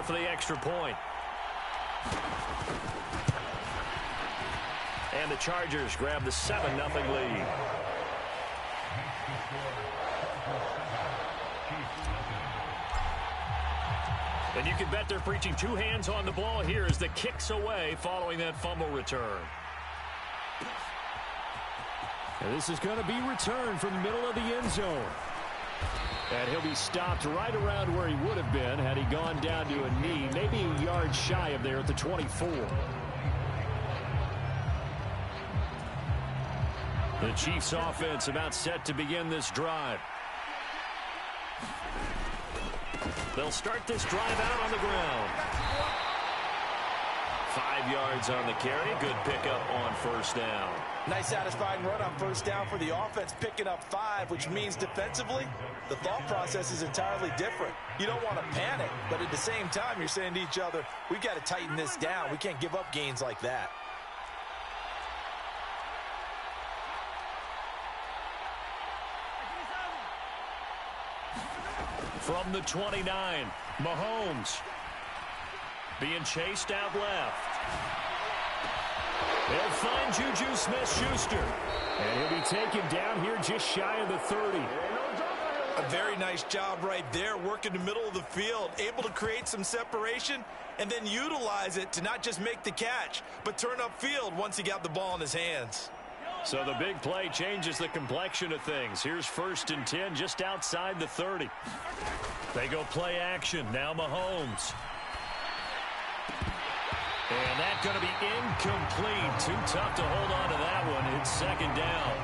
for the extra point. And the Chargers grab the 7-0 lead. And you can bet they're preaching two hands on the ball here as the kick's away following that fumble return. And this is going to be returned from the middle of the end zone. And he'll be stopped right around where he would have been had he gone down to a knee, maybe a yard shy of there at the 24. The Chiefs offense about set to begin this drive. They'll start this drive out on the ground. 5 yards on the carry. Good pickup on first down. Nice satisfying run on first down for the offense, picking up 5, which means defensively, the thought process is entirely different. You don't want to panic, but at the same time, you're saying to each other, we've got to tighten this down. We can't give up gains like that. From the 29, Mahomes being chased out left. They'll find Juju Smith-Schuster. And he'll be taken down here just shy of the 30. A very nice job right there, working the middle of the field, able to create some separation and then utilize it to not just make the catch, but turn upfield once he got the ball in his hands. So the big play changes the complexion of things. Here's 1st and 10 just outside the 30. They go play action. Now Mahomes. And that's going to be incomplete. Too tough to hold on to that one. It's 2nd down.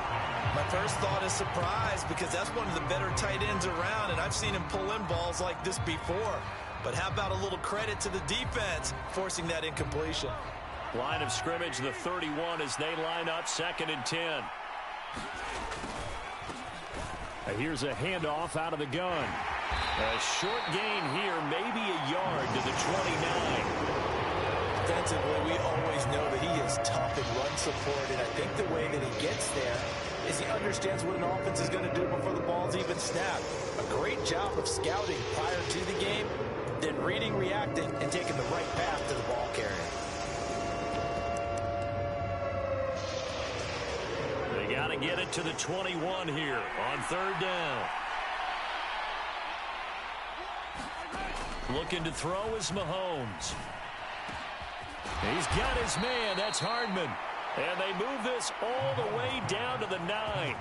My first thought is surprise because that's one of the better tight ends around, and I've seen him pull in balls like this before. But how about a little credit to the defense forcing that incompletion? Line of scrimmage, the 31 as they line up 2nd and 10. Here's a handoff out of the gun. A short gain here, maybe a yard to the 29. Defensively, we always know that he is tough in run support, and I think the way that he gets there is he understands what an offense is going to do before the ball's even snapped. A great job of scouting prior to the game, then reading, reacting, and taking the right path to the ball carrier. They got to get it to the 21 here on 3rd down. Looking to throw is Mahomes. He's got his man. That's Hardman. And they move this all the way down to the 9.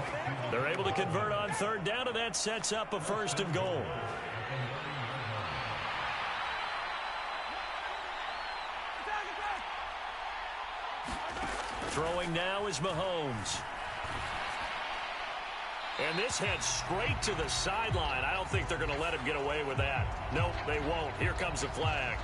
They're able to convert on 3rd down, and that sets up a 1st and goal. Throwing now is Mahomes. And this heads straight to the sideline. I don't think they're going to let him get away with that. Nope, they won't. Here comes the flag.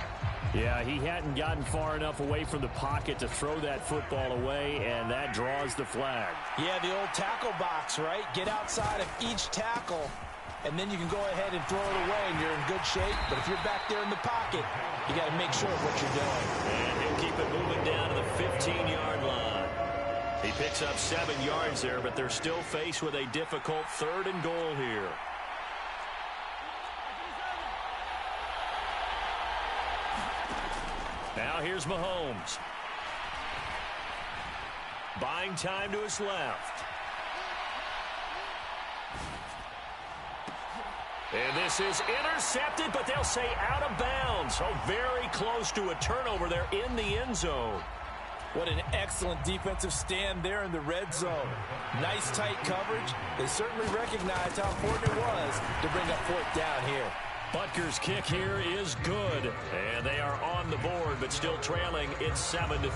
Yeah, he hadn't gotten far enough away from the pocket to throw that football away, and that draws the flag. Yeah, the old tackle box, right? Get outside of each tackle, and then you can go ahead and throw it away, and you're in good shape. But if you're back there in the pocket, you got to make sure of what you're doing. And he'll keep it moving down to the 15-yard line. He picks up 7 yards there, but they're still faced with a difficult 3rd and goal here. Now here's Mahomes. Buying time to his left. And this is intercepted, but they'll say out of bounds. So very close to a turnover there in the end zone. What an excellent defensive stand there in the red zone. Nice tight coverage. They certainly recognized how important it was to bring up 4th down here. Butker's kick here is good. And they are on the board, but still trailing. It's 7-3.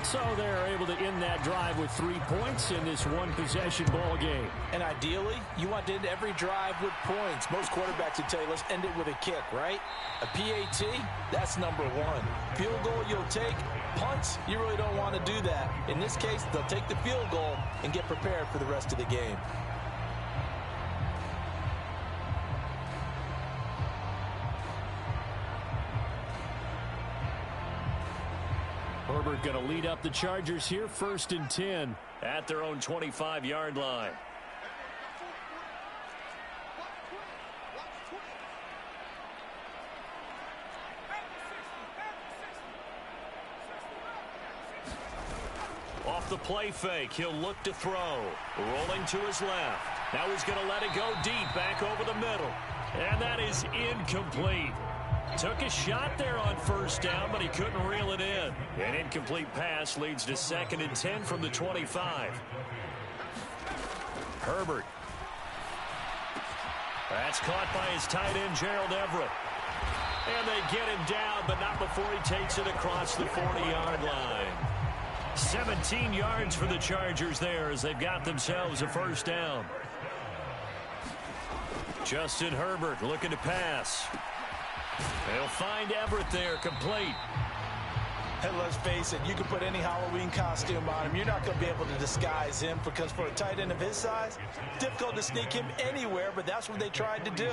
So they're able to end that drive with 3 points in this one-possession ball game. And ideally, you want to end every drive with points. Most quarterbacks would tell you, let's end it with a kick, right? A PAT, that's number 1. Field goal you'll take. Punts, you really don't want to do that. In this case, they'll take the field goal and get prepared for the rest of the game. Herbert going to lead up the Chargers here, 1st and 10. At their own 25-yard line. off the play fake. He'll look to throw. Rolling to his left. Now he's going to let it go deep, back over the middle. And that is incomplete. Took a shot there on first down, but he couldn't reel it in. An incomplete pass leads to 2nd and 10 from the 25. Herbert. That's caught by his tight end, Gerald Everett. And they get him down, but not before he takes it across the 40-yard line. 17 yards for the Chargers there as they've got themselves a first down. Justin Herbert looking to pass. They'll find Everett there, complete. And let's face it, you can put any Halloween costume on him. You're not going to be able to disguise him because for a tight end of his size, difficult to sneak him anywhere, but that's what they tried to do.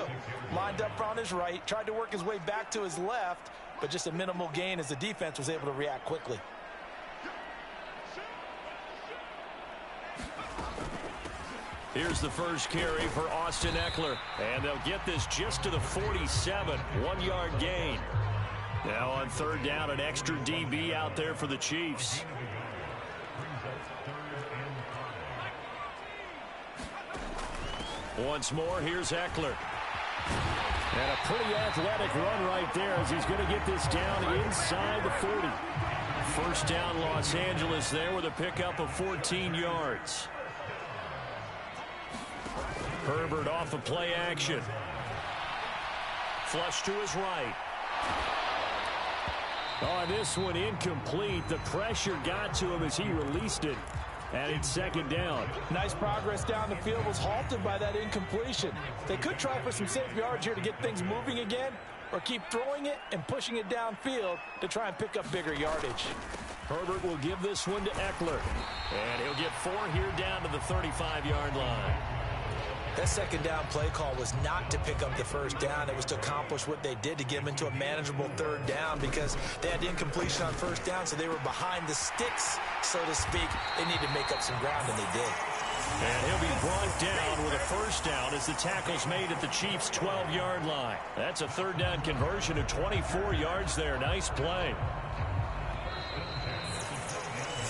Lined up on his right, tried to work his way back to his left, but just a minimal gain as the defense was able to react quickly. Here's the first carry for Austin Eckler. And they'll get this just to the 47. 1-yard gain. Now on third down, an extra DB out there for the Chiefs. Once more, here's Eckler. And a pretty athletic run right there as he's going to get this down inside the 40. First down, Los Angeles there with a pickup of 14 yards. Herbert off of play action. Flush to his right. Oh, this one incomplete. The pressure got to him as he released it. And it's 2nd down. Nice progress down the field was halted by that incompletion. They could try for some safe yards here to get things moving again, or keep throwing it and pushing it downfield to try and pick up bigger yardage. Herbert will give this one to Eckler. And he'll get 4 here down to the 35-yard line. That 2nd down play call was not to pick up the first down. It was to accomplish what they did to get them into a manageable 3rd down because they had incompletion on first down, so they were behind the sticks, so to speak. They needed to make up some ground, and they did. And he'll be brought down with a first down as the tackle's made at the Chiefs' 12-yard line. That's a 3rd down conversion of 24 yards there. Nice play.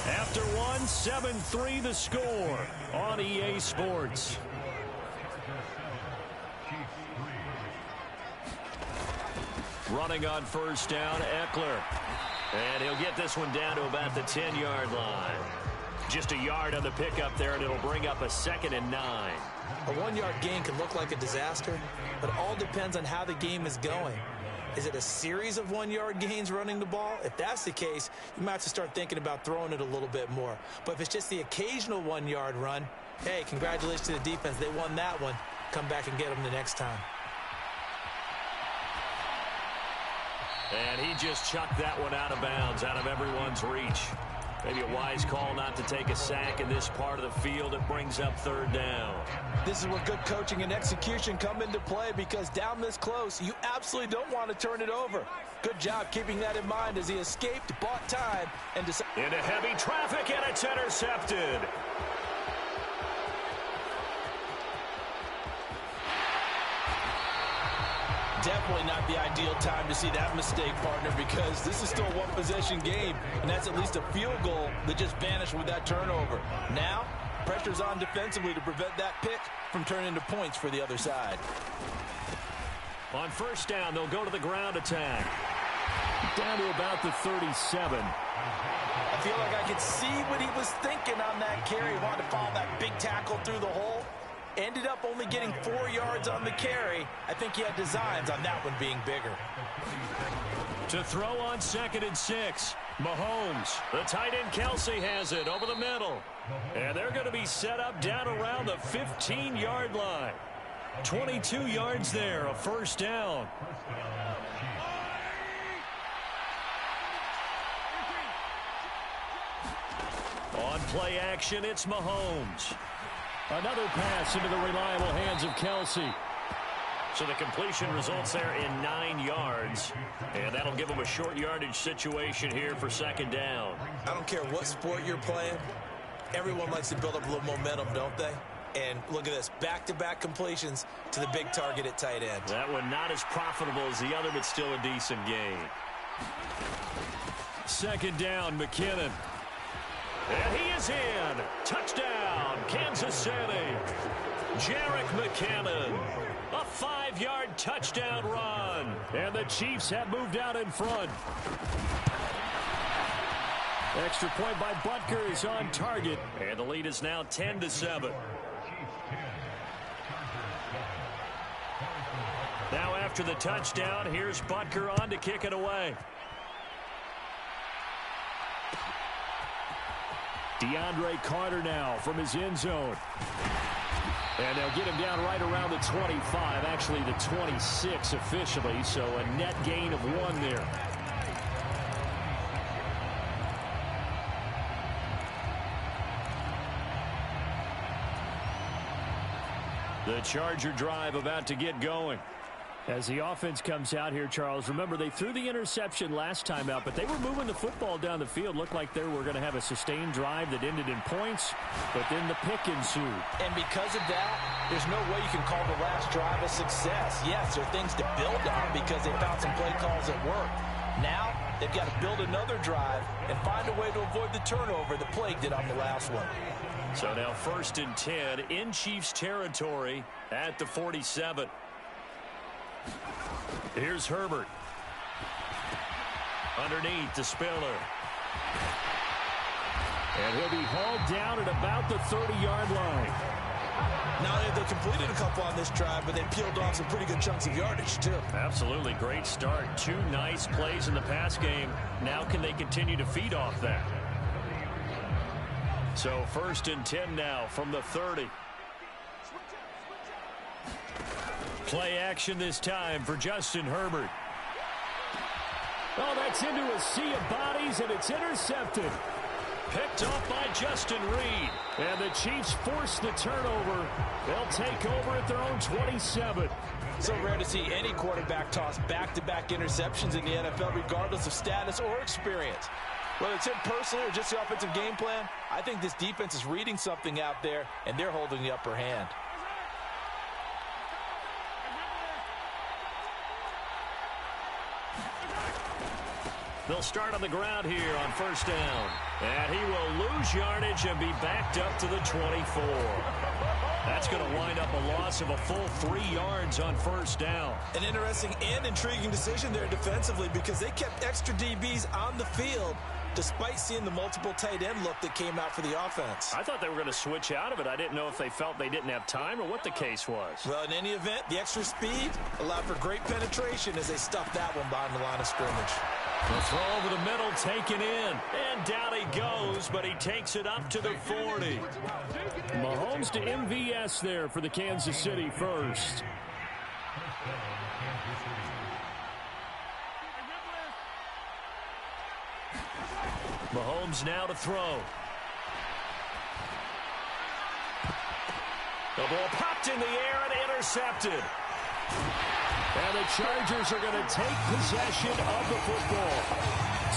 After one, 7-3 the score on EA Sports. Running on first down, Eckler. And he'll get this one down to about the 10-yard line. Just a yard on the pickup there, and it'll bring up a 2nd and 9. A 1-yard gain can look like a disaster, but it all depends on how the game is going. Is it a series of 1-yard gains running the ball? If that's the case, you might have to start thinking about throwing it a little bit more. But if it's just the occasional 1-yard run, hey, congratulations to the defense. They won that one. Come back and get them the next time. And he just chucked that one out of bounds, out of everyone's reach. Maybe a wise call not to take a sack in this part of the field. It brings up 3rd down. This is where good coaching and execution come into play because down this close, you absolutely don't want to turn it over. Good job keeping that in mind as he escaped, bought time, and decided. Into heavy traffic, and it's intercepted. Definitely not the ideal time to see that mistake, partner, because this is still a one-possession game, and that's at least a field goal that just vanished with that turnover. Now, pressure's on defensively to prevent that pick from turning into points for the other side. On first down, they'll go to the ground attack. Down to about the 37. I feel like I could see what he was thinking on that carry. He wanted to follow that big tackle through the hole. Ended up only getting 4 yards on the carry. I think he had designs on that one being bigger. To throw on 2nd and 6. Mahomes. The tight end Kelsey has it over the middle. And they're going to be set up down around the 15-yard line. 22 yards there, a first down. On play action, it's Mahomes. Another pass into the reliable hands of Kelsey. So the completion results there in 9 yards. And that'll give them a short yardage situation here for 2nd down. I don't care what sport you're playing. Everyone likes to build up a little momentum, don't they? And look at this, back-to-back completions to the big target at tight end. That one not as profitable as the other, but still a decent gain. 2nd down, McKinnon. And he is in. Touchdown, Kansas City. Jerick McKinnon. A 5-yard touchdown run. And the Chiefs have moved out in front. Extra point by Butker is on target. And the lead is now 10-7. Now after the touchdown, here's Butker on to kick it away. DeAndre Carter now from his end zone. And they'll get him down right around the 25, actually the 26 officially, so a net gain of 1 there. The Charger drive about to get going. As the offense comes out here, Charles, remember they threw the interception last time out, but they were moving the football down the field. Looked like they were going to have a sustained drive that ended in points, but then the pick ensued. And because of that, there's no way you can call the last drive a success. Yes, there are things to build on because they found some play calls that work. Now, they've got to build another drive and find a way to avoid the turnover the Plague did on the last one. So now 1st and 10 in Chiefs territory at the 47. Here's Herbert. Underneath to Spiller. And he'll be hauled down at about the 30-yard line. Not only have they completed a couple on this drive, but they peeled off some pretty good chunks of yardage, too. Absolutely. Great start. 2 nice plays in the pass game. Now can they continue to feed off that? So 1st and 10 now from the 30. Play action this time for Justin Herbert. Oh, that's into a sea of bodies, and it's intercepted. Picked off by Justin Reed. And the Chiefs force the turnover. They'll take over at their own 27. So rare to see any quarterback toss back-to-back interceptions in the NFL, regardless of status or experience. Whether it's him personally or just the offensive game plan, I think this defense is reading something out there, and they're holding the upper hand. They'll start on the ground here on 1st down. And he will lose yardage and be backed up to the 24. That's going to wind up a loss of a full 3 yards on 1st down. An interesting and intriguing decision there defensively because they kept extra DBs on the field despite seeing the multiple tight end look that came out for the offense. I thought they were going to switch out of it. I didn't know if they felt they didn't have time or what the case was. Well, in any event, the extra speed allowed for great penetration as they stuffed that one behind the line of scrimmage. The throw over the middle taken in. And down he goes, but he takes it up to the 40. Mahomes to MVS there for the Kansas City first. Mahomes now to throw. The ball popped in the air and intercepted. And the Chargers are going to take possession of the football.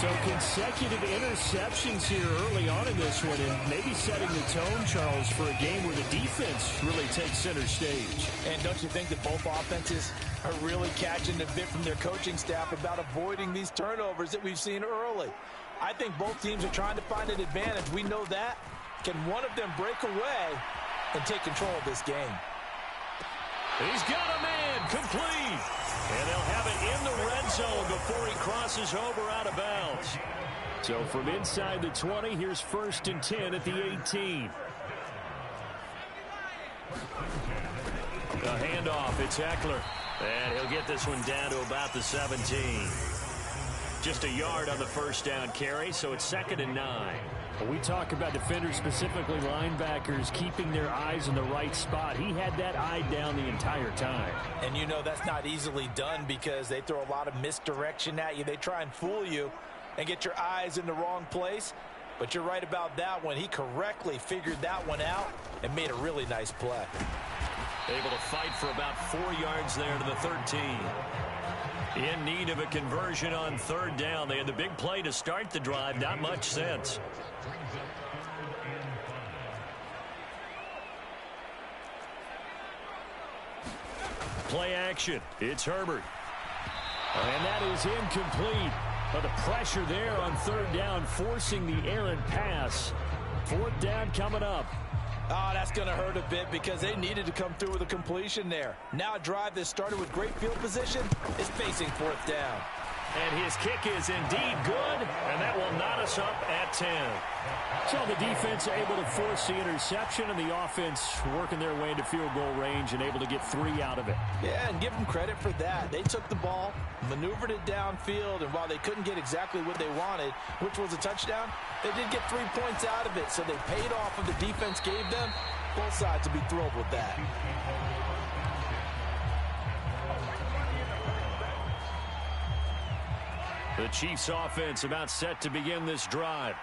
So consecutive interceptions here early on in this one, and maybe setting the tone, Charles, for a game where the defense really takes center stage. And don't you think that both offenses are really catching the bit from their coaching staff about avoiding these turnovers that we've seen early? I think both teams are trying to find an advantage. We know that. Can one of them break away and take control of this game? He's got a man complete. And they'll have it in the red zone before he crosses over out of bounds. So from inside the 20, here's 1st and 10 at the 18. The handoff, it's Eckler. And he'll get this one down to about the 17. Just a yard on the 1st down carry, so it's 2nd and 9. When we talk about defenders, specifically linebackers, keeping their eyes in the right spot, he had that eye down the entire time. And you know that's not easily done because they throw a lot of misdirection at you. They try and fool you and get your eyes in the wrong place. But you're right about that one. He correctly figured that one out and made a really nice play. Able to fight for about 4 yards there to the 13. In need of a conversion on 3rd down. They had the big play to start the drive. Not much sense. Play action. It's Herbert. And that is incomplete. But the pressure there on third down, forcing the errant pass. Fourth down coming up. Oh, that's going to hurt a bit because they needed to come through with a completion there. Now a drive that started with great field position is facing fourth down. And his kick is indeed good, and that will knot us up at 10. So the defense able to force the interception, and the offense working their way into field goal range and able to get 3 out of it. Yeah, and give them credit for that. They took the ball, maneuvered it downfield, and while they couldn't get exactly what they wanted, which was a touchdown, they did get 3 points out of it, so they paid off what the defense gave them. Both sides will be thrilled with that. The Chiefs offense about set to begin this drive.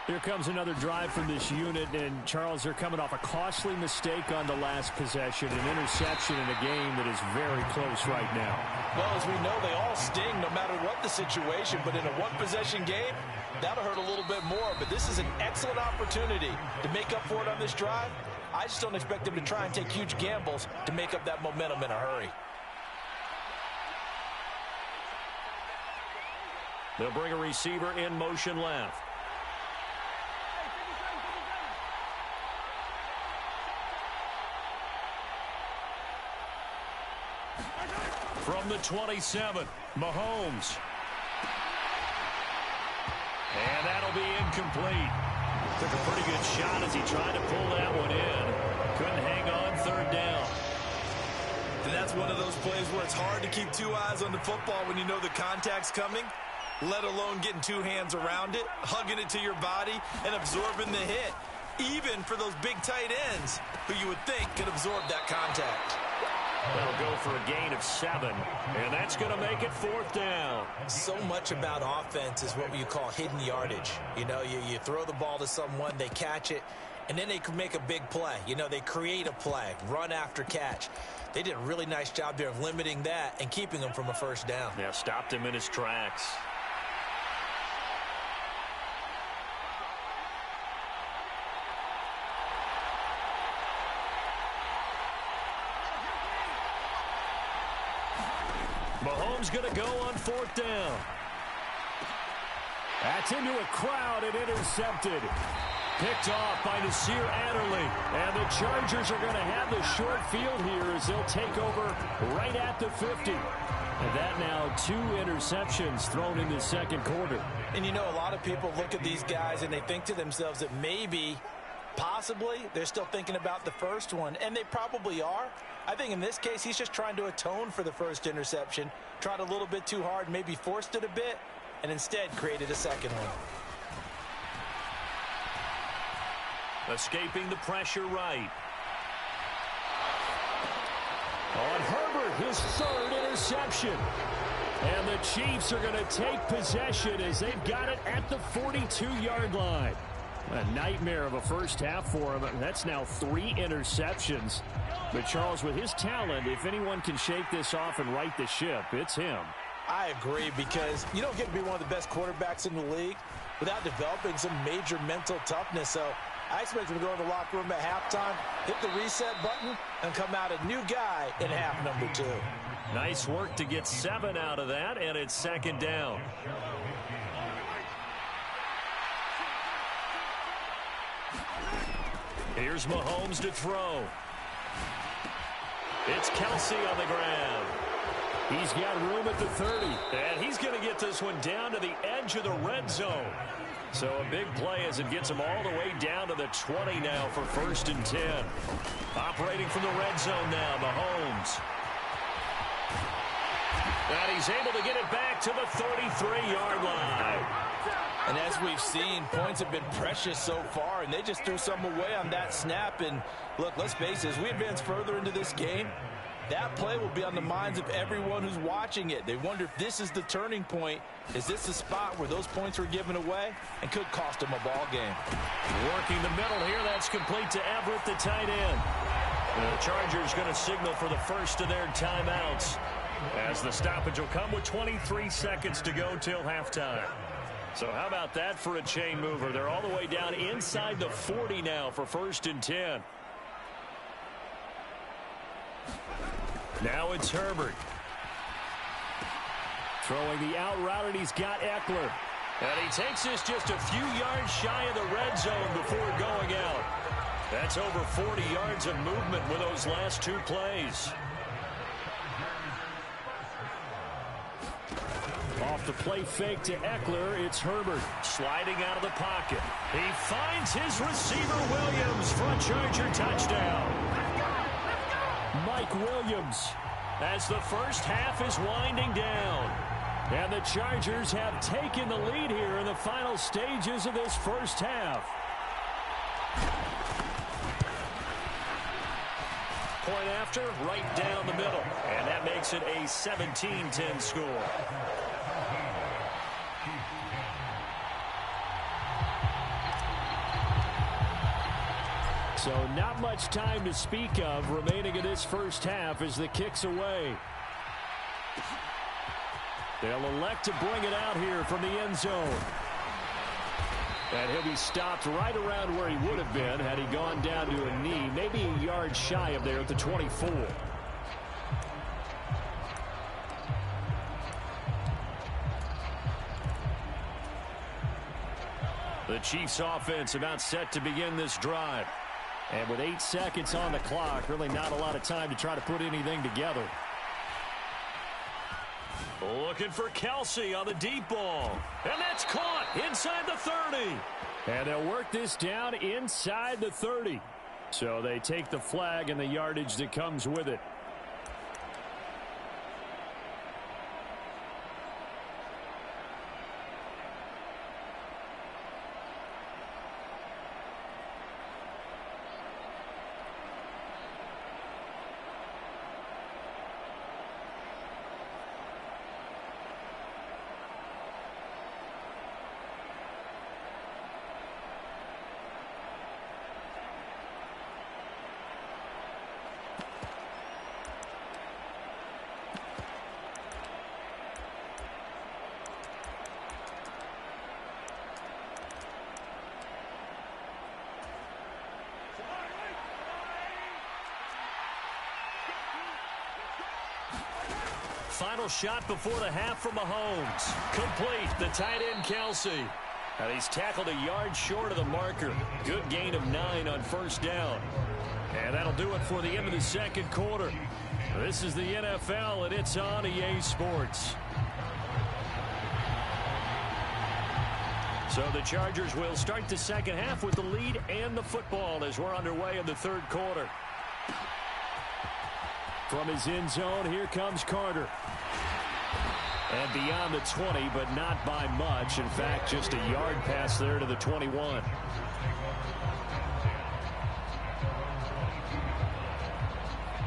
Here comes another drive from this unit, and Charles, they're coming off a costly mistake on the last possession, an interception in a game that is very close right now. Well, as we know, they all sting no matter what the situation, but in a one-possession game, that'll hurt a little bit more. But this is an excellent opportunity to make up for it on this drive. I just don't expect them to try and take huge gambles to make up that momentum in a hurry. They'll bring a receiver in motion left. From the 27, Mahomes. And that'll be incomplete. Took a pretty good shot as he tried to pull that one in. Couldn't hang on third down. And that's one of those plays where it's hard to keep 2 eyes on the football when you know the contact's coming, let alone getting 2 hands around it, hugging it to your body, and absorbing the hit. Even for those big tight ends who you would think could absorb that contact. They'll go for a gain of 7, and that's going to make it fourth down. So much about offense is what you call hidden yardage. You know, you throw the ball to someone, they catch it, and then they can make a big play. You know, they create a play, run after catch. They did a really nice job there of limiting that and keeping them from a first down. Yeah, stopped him in his tracks. Mahomes going to go on fourth down. That's into a crowd and intercepted. Picked off by Nasir Adderley. And the Chargers are going to have the short field here as they'll take over right at the 50. And that now 2 interceptions thrown in the second quarter. And you know, a lot of people look at these guys and they think to themselves that maybe, possibly, they're still thinking about the first one. And they probably are. I think in this case, he's just trying to atone for the first interception. Tried a little bit too hard, maybe forced it a bit, and instead created a second one. Escaping the pressure right. On Herbert, his 3rd interception. And the Chiefs are going to take possession as they've got it at the 42-yard line. A nightmare of a first half for him. That's now 3 interceptions. But Charles, with his talent, if anyone can shake this off and right the ship, it's him. I agree, because you don't get to be one of the best quarterbacks in the league without developing some major mental toughness. So I expect him to go to the locker room at halftime, hit the reset button, and come out a new guy in half number 2. Nice work to get 7 out of that, and it's second down. Here's Mahomes to throw. It's Kelsey on the ground. He's got room at the 30. And he's going to get this one down to the edge of the red zone. So a big play as it gets him all the way down to the 20 now for 1st and 10. Operating from the red zone now, Mahomes. And he's able to get it back to the 33-yard line. And as we've seen, points have been precious so far, and they just threw some away on that snap. And look, let's face it, as we advance further into this game, that play will be on the minds of everyone who's watching it. They wonder if this is the turning point. Is this the spot where those points were given away and could cost them a ball game? Working the middle here, that's complete to Everett, the tight end. The Chargers going to signal for the first of their timeouts, as the stoppage will come with 23 seconds to go till halftime. So how about that for a chain mover? They're all the way down inside the 40 now for 1st and 10. Now it's Herbert. Throwing the out route, and he's got Eckler. And he takes this just a few yards shy of the red zone before going out. That's over 40 yards of movement with those last two plays. Off the play fake to Eckler, it's Herbert. Sliding out of the pocket. He finds his receiver, Williams, for a Charger touchdown. Mike Williams. As the first half is winding down. And the Chargers have taken the lead here in the final stages of this first half. Point after, right down the middle. And that makes it a 17-10 score. So not much time to speak of remaining in this first half as the kick's away. They'll elect to bring it out here from the end zone. And he'll be stopped right around where he would have been had he gone down to a knee, maybe a yard shy of there at the 24. The Chiefs offense about set to begin this drive. And with 8 seconds on the clock, really not a lot of time to try to put anything together. Looking for Kelsey on the deep ball. And that's caught inside the 30. And they'll work this down inside the 30. So they take the flag and the yardage that comes with it. Final shot before the half from Mahomes. Complete, the tight end Kelsey. And he's tackled a yard short of the marker. Good gain of 9 on first down. And that'll do it for the end of the second quarter. This is the NFL, and it's on EA Sports. So the Chargers will start the second half with the lead and the football as we're underway in the third quarter. From his end zone, here comes Carter. And beyond the 20, but not by much. In fact, just a yard pass there to the 21.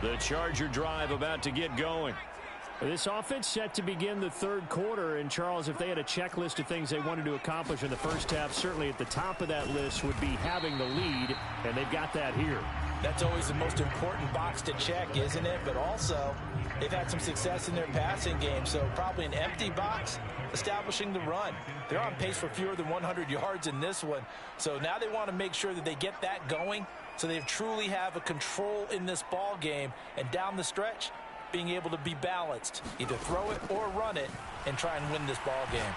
The Charger drive about to get going. This offense set to begin the third quarter. And, Charles, if they had a checklist of things they wanted to accomplish in the first half, certainly at the top of that list would be having the lead, and they've got that here. That's always the most important box to check, isn't it? But also, they've had some success in their passing game, so probably an empty box establishing the run. They're on pace for fewer than 100 yards in this one, so now they want to make sure that they get that going so they truly have a control in this ball game, and down the stretch, being able to be balanced, either throw it or run it, and try and win this ball game.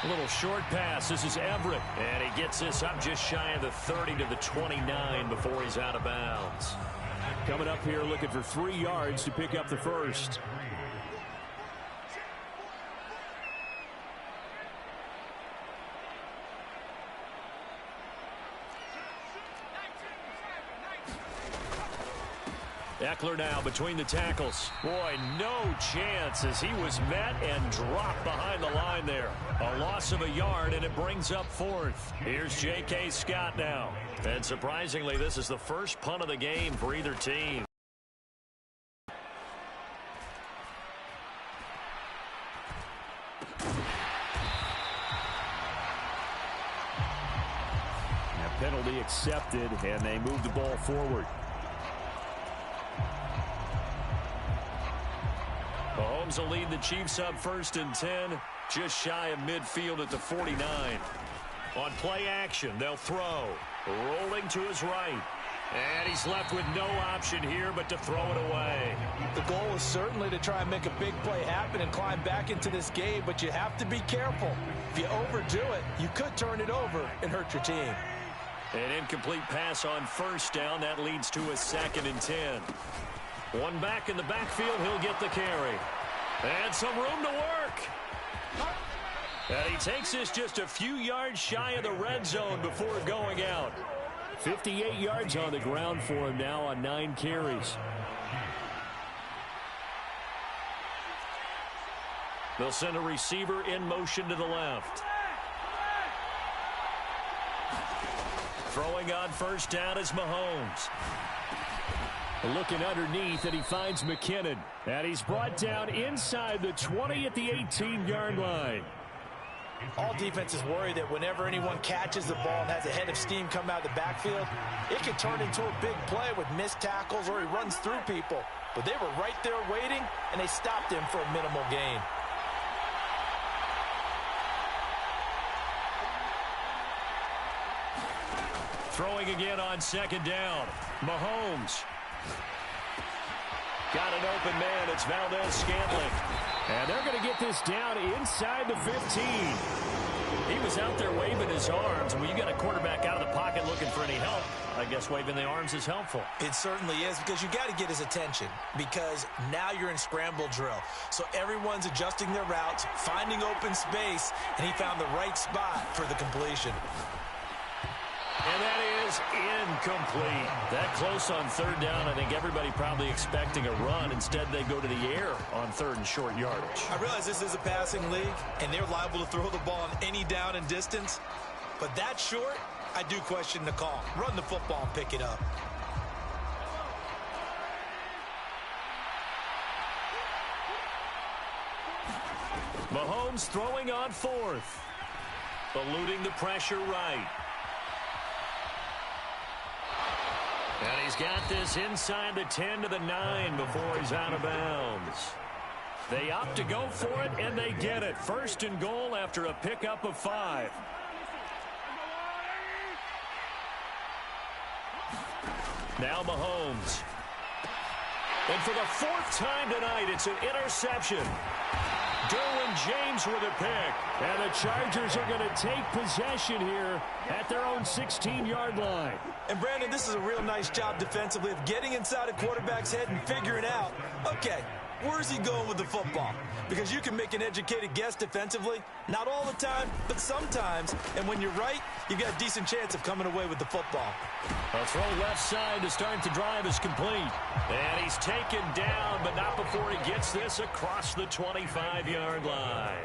A little short pass. This is Everett. And he gets this up just shy of the 30 to the 29 before he's out of bounds. Coming up here looking for 3 yards to pick up the first. Eckler now between the tackles. Boy, no chance as he was met and dropped behind the line there. A loss of a yard, and it brings up fourth. Here's J.K. Scott now. And surprisingly, this is the first punt of the game for either team. Now, penalty accepted, and they move the ball forward. Mahomes will lead the Chiefs up 1st and 10, just shy of midfield at the 49. On play action, they'll throw. Rolling to his right. And he's left with no option here but to throw it away. The goal is certainly to try and make a big play happen and climb back into this game, but you have to be careful. If you overdo it, you could turn it over and hurt your team. An incomplete pass on first down. That leads to a 2nd and 10. One back in the backfield. He'll get the carry. And some room to work. And he takes this just a few yards shy of the red zone before going out. 58 yards on the ground for him now on 9 carries. They'll send a receiver in motion to the left. Throwing on first down is Mahomes. Looking underneath, and he finds McKinnon. And he's brought down inside the 20 at the 18-yard line. All defenses worry that whenever anyone catches the ball and has a head of steam come out of the backfield, it can turn into a big play with missed tackles or he runs through people. But they were right there waiting, and they stopped him for a minimal gain. Throwing again on 2nd down. Mahomes. Got an open man. It's Valdez-Scantling. And they're going to get this down inside the 15. He was out there waving his arms. When you got a quarterback out of the pocket looking for any help, I guess waving the arms is helpful. It certainly is, because you got to get his attention, because now you're in scramble drill. So everyone's adjusting their routes, finding open space, and he found the right spot for the completion. And that is incomplete. That close on 3rd down. I think everybody probably expecting a run. Instead, they go to the air on 3rd and short yardage. I realize this is a passing league, and they're liable to throw the ball on any down and distance. But that short, I do question the call. Run the football and pick it up. Mahomes throwing on 4th. Eluding the pressure right. And he's got this inside the 10 to the 9 before he's out of bounds. They opt to go for it, and they get it. 1st and goal after a pickup of 5. Now Mahomes. And for the 4th time tonight, it's an interception. Derwin James with a pick. And the Chargers are going to take possession here at their own 16-yard line. And, Brandon, this is a real nice job defensively of getting inside a quarterback's head and figuring out, okay, where's he going with the football? Because you can make an educated guess defensively. Not all the time, but sometimes. And when you're right, you've got a decent chance of coming away with the football. A throw left side to start the drive is complete. And he's taken down, but not before he gets this across the 25-yard line.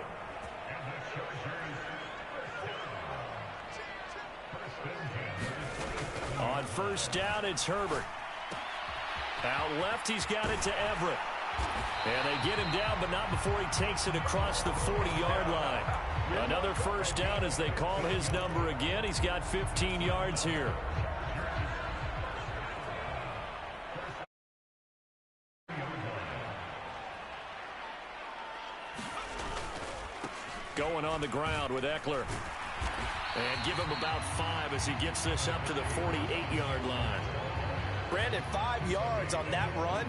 On 1st down, it's Herbert. Out left, he's got it to Everett. And they get him down, but not before he takes it across the 40-yard line. Another 1st down as they call his number again. He's got 15 yards here. Going on the ground with Eckler. And give him about 5 as he gets this up to the 48-yard line. Brandon, 5 yards on that run.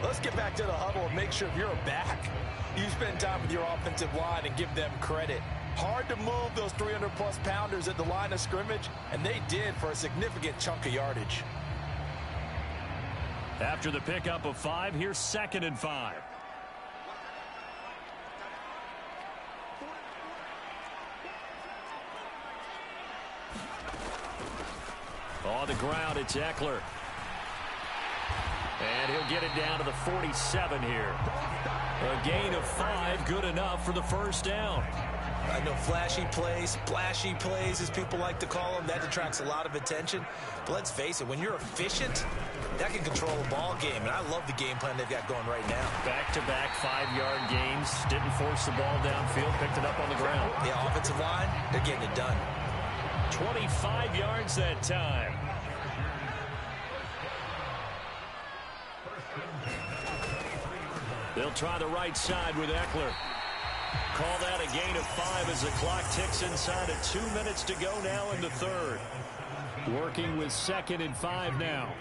Let's get back to the huddle and make sure you're back. You spend time with your offensive line and give them credit. Hard to move those 300-plus pounders at the line of scrimmage, and they did for a significant chunk of yardage. After the pickup of 5, here's 2nd and 5. On the ground, it's Eckler. And he'll get it down to the 47 here. A gain of 5, good enough for the 1st down. I know flashy plays, splashy plays, as people like to call them, that attracts a lot of attention. But let's face it, when you're efficient, that can control a ball game. And I love the game plan they've got going right now. Back-to-back 5-yard gains. Didn't force the ball downfield, picked it up on the ground. The offensive line, they're getting it done. 25 yards that time. They'll try the right side with Eckler. Call that a gain of 5 as the clock ticks inside of 2 minutes to go now in the 3rd. Working with 2nd and 5 now.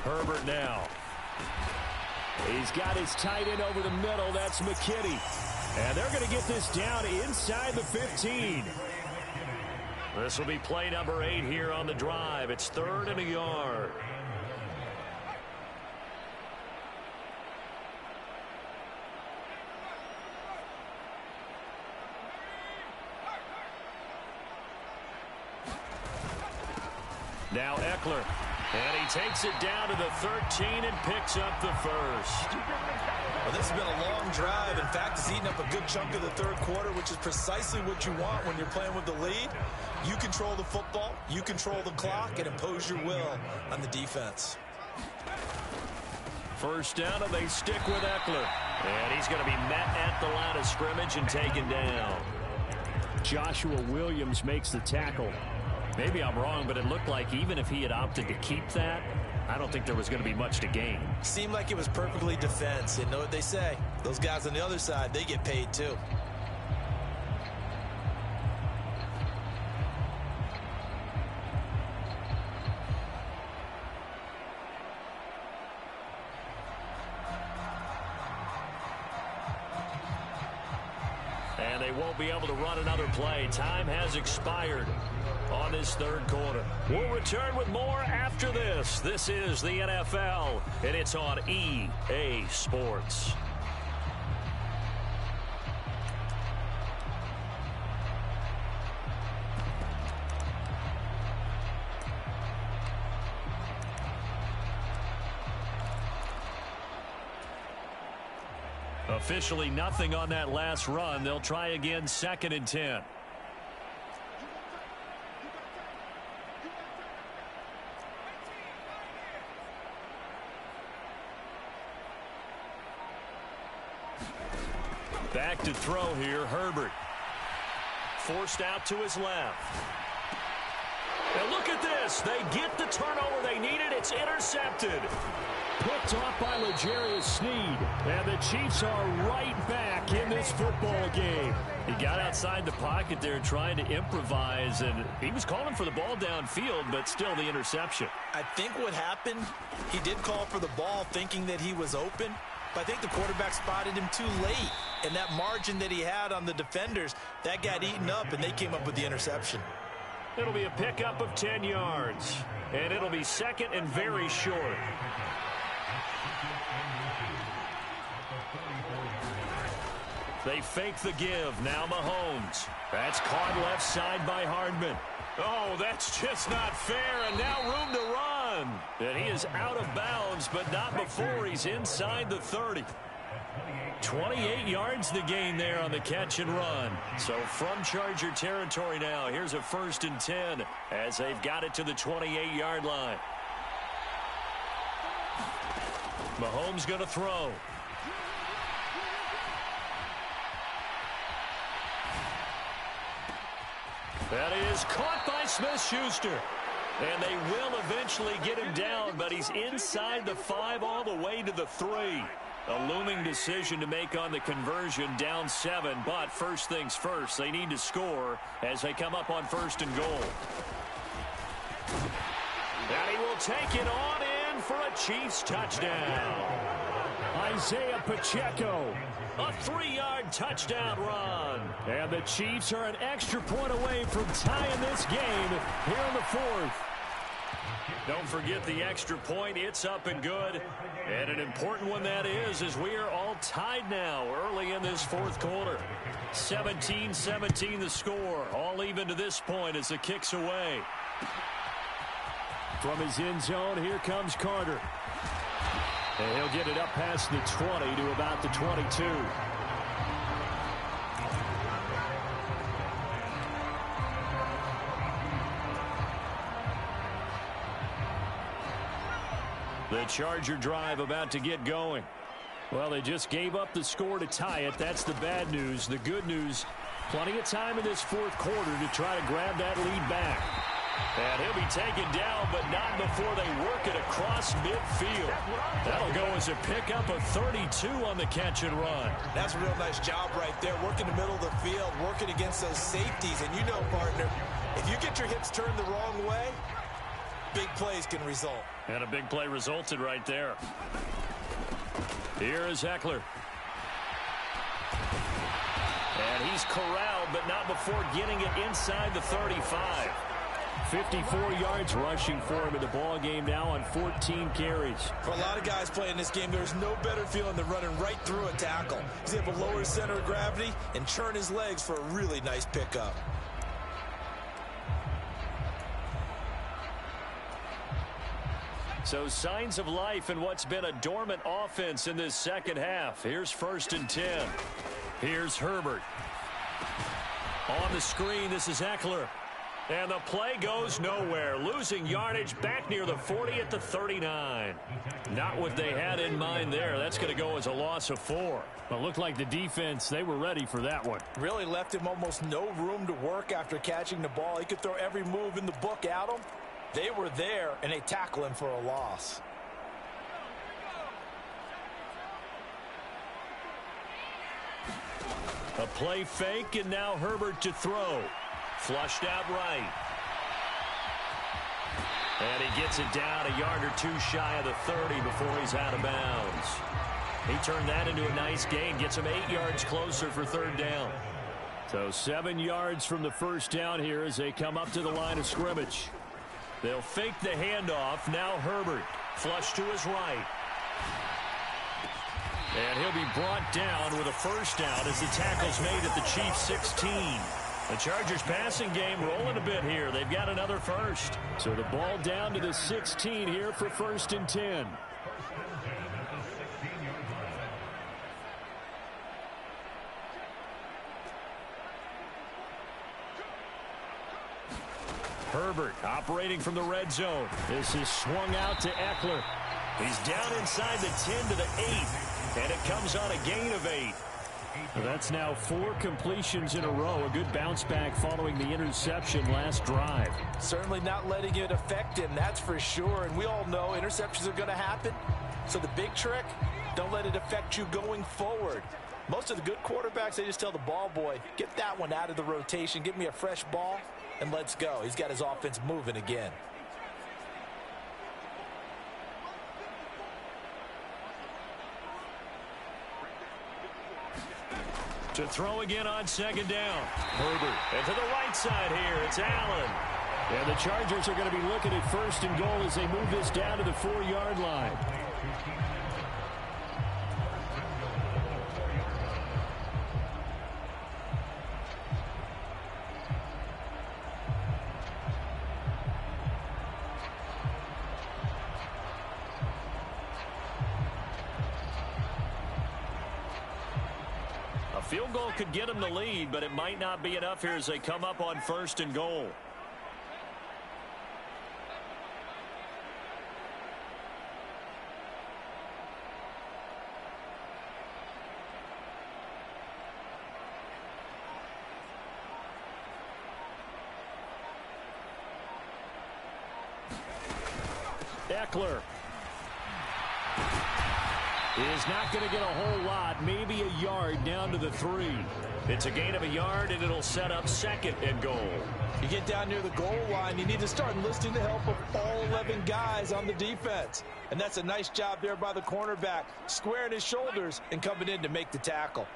Herbert now. He's got his tight end over the middle. That's McKinney. And they're going to get this down inside the 15. This will be play number 8 here on the drive. It's 3rd and a yard. Now Eckler. And he takes it down to the 13 and picks up the first. Well, this has been a long drive. In fact, it's eaten up a good chunk of the third quarter, which is precisely what you want when you're playing with the lead. You control the football, you control the clock, and impose your will on the defense. First down, and they stick with Eckler. And he's going to be met at the line of scrimmage and taken down. Joshua Williams makes the tackle. Maybe I'm wrong, but it looked like even if he had opted to keep that, I don't think there was going to be much to gain. Seemed like it was perfectly defense. And know what they say? Those guys on the other side, they get paid too. And they won't be able to run another play. Time has expired on this third quarter. We'll return with more after this. This is the NFL, and it's on EA Sports. Officially nothing on that last run. They'll try again, 2nd and 10. Back to throw here, Herbert. Forced out to his left. And look at this. They get the turnover they needed. It's intercepted. Picked off by L'Jarius Sneed. And the Chiefs are right back in this football game. He got outside the pocket there trying to improvise, and he was calling for the ball downfield, but still the interception. I think what happened, he did call for the ball thinking that he was open, but I think the quarterback spotted him too late. And that margin that he had on the defenders, that got eaten up, and they came up with the interception. It'll be a pickup of 10 yards, and it'll be 2nd and very short. They fake the give. Now Mahomes. That's caught left side by Hardman. Oh, that's just not fair, and now room to run. And he is out of bounds, but not before he's inside the 30. 28 yards the gain there on the catch and run. So from Charger territory now, here's a 1st and 10 as they've got it to the 28-yard line. Mahomes going to throw. That is caught by Smith-Schuster. And they will eventually get him down, but he's inside the 5 all the way to the 3. A looming decision to make on the conversion, down 7. But first things first, they need to score as they come up on 1st and goal. And he will take it on in for a Chiefs touchdown. Isaiah Pacheco. A 3-yard touchdown run. And the Chiefs are an extra point away from tying this game here in the 4th. Don't forget the extra point. It's up and good. And an important one that is, as we are all tied now early in this 4th quarter. 17-17 the score. All even to this point as the kick's away. From his end zone, here comes Carter. And he'll get it up past the 20 to about the 22. The Charger drive about to get going. Well, they just gave up the score to tie it. That's the bad news. The good news, plenty of time in this 4th quarter to try to grab that lead back. And he'll be taken down, but not before they work it across midfield. That'll go as a pickup of 32 on the catch and run. That's a real nice job right there, working the middle of the field, working against those safeties. And you know, partner, if you get your hips turned the wrong way, big plays can result. And a big play resulted right there. Here is Eckler. And he's corralled, but not before getting it inside the 35. 54 yards rushing for him in the ball game now on 14 carries. For a lot of guys playing this game, there's no better feeling than running right through a tackle. He's able to lower his center of gravity and churn his legs for a really nice pickup. So signs of life in what's been a dormant offense in this second half. Here's 1st and 10. Here's Herbert. On the screen, this is Eckler. And the play goes nowhere. Losing yardage back near the 40 at the 39. Not what they had in mind there. That's going to go as a loss of 4. Well, looked like the defense, they were ready for that one. Really left him almost no room to work after catching the ball. He could throw every move in the book at him. They were there, and they tackle him for a loss. A play fake, and now Herbert to throw. Flushed out right. And he gets it down a yard or two shy of the 30 before he's out of bounds. He turned that into a nice gain. Gets him 8 yards closer for 3rd down. So 7 yards from the first down here as they come up to the line of scrimmage. They'll fake the handoff. Now Herbert. Flush to his right. And he'll be brought down with a 1st down as the tackle's made at the Chiefs' 16. The Chargers passing game rolling a bit here. They've got another 1st. So the ball down to the 16 here for 1st and 10. Herbert operating from the red zone. This is swung out to Eckler. He's down inside the 10 to the 8. And it comes on a gain of 8. That's now 4 completions in a row. A good bounce back following the interception last drive. Certainly not letting it affect him, that's for sure. And we all know interceptions are going to happen. So the big trick, don't let it affect you going forward. Most of the good quarterbacks, they just tell the ball boy, get that one out of the rotation, give me a fresh ball, and let's go. He's got his offense moving again. To throw again on 2nd down. Herbert. And to the right side here, it's Allen. And the Chargers are going to be looking at 1st and goal as they move this down to the 4-yard line. Field goal could get them the lead, but it might not be enough here as they come up on 1st and goal. Eckler is not going to get a whole lot, maybe a yard down to the 3. It's a gain of a yard, and it'll set up 2nd and goal. You get down near the goal line, you need to start enlisting the help of all 11 guys on the defense. And that's a nice job there by the cornerback, squaring his shoulders and coming in to make the tackle.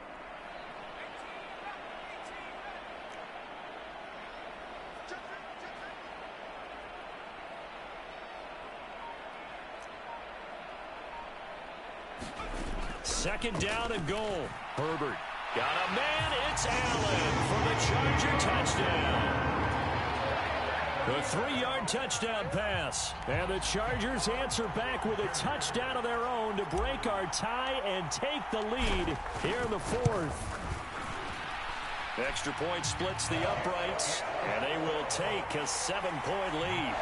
Second down and goal. Herbert got a man. It's Allen for the Charger touchdown. The 3-yard touchdown pass. And the Chargers answer back with a touchdown of their own to break our tie and take the lead here in the 4th. Extra point splits the uprights, and they will take a 7-point lead.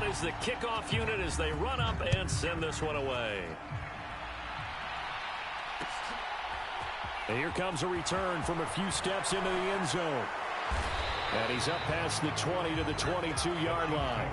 Is the kickoff unit as they run up and send this one away. And here comes a return from a few steps into the end zone. And he's up past the 20 to the 22-yard line.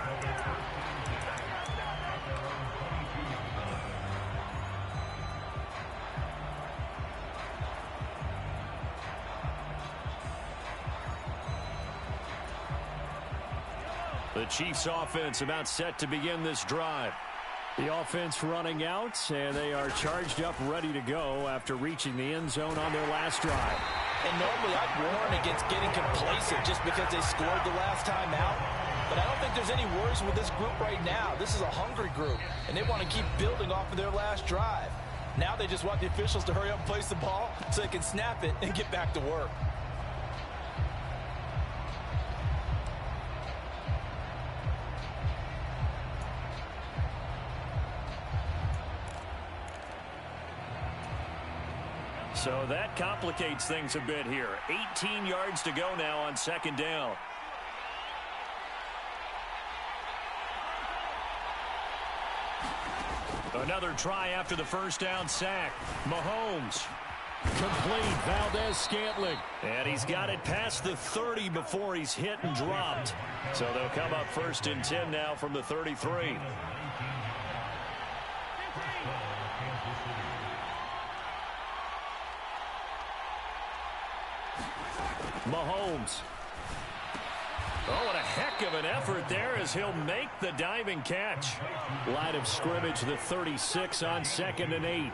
The Chiefs offense about set to begin this drive. The offense running out, and they are charged up, ready to go after reaching the end zone on their last drive. And normally I'd warn against getting complacent just because they scored the last time out. But I don't think there's any worries with this group right now. This is a hungry group, and they want to keep building off of their last drive. Now they just want the officials to hurry up and place the ball so they can snap it and get back to work. So that complicates things a bit here. 18 yards to go now on second down. Another try after the first down sack. Mahomes. Complete. Valdez-Scantling. And he's got it past the 30 before he's hit and dropped. So they'll come up 1st and 10 now from the 33. Mahomes. Oh, what a heck of an effort there as he'll make the diving catch. Line of scrimmage, the 36 on 2nd and 8.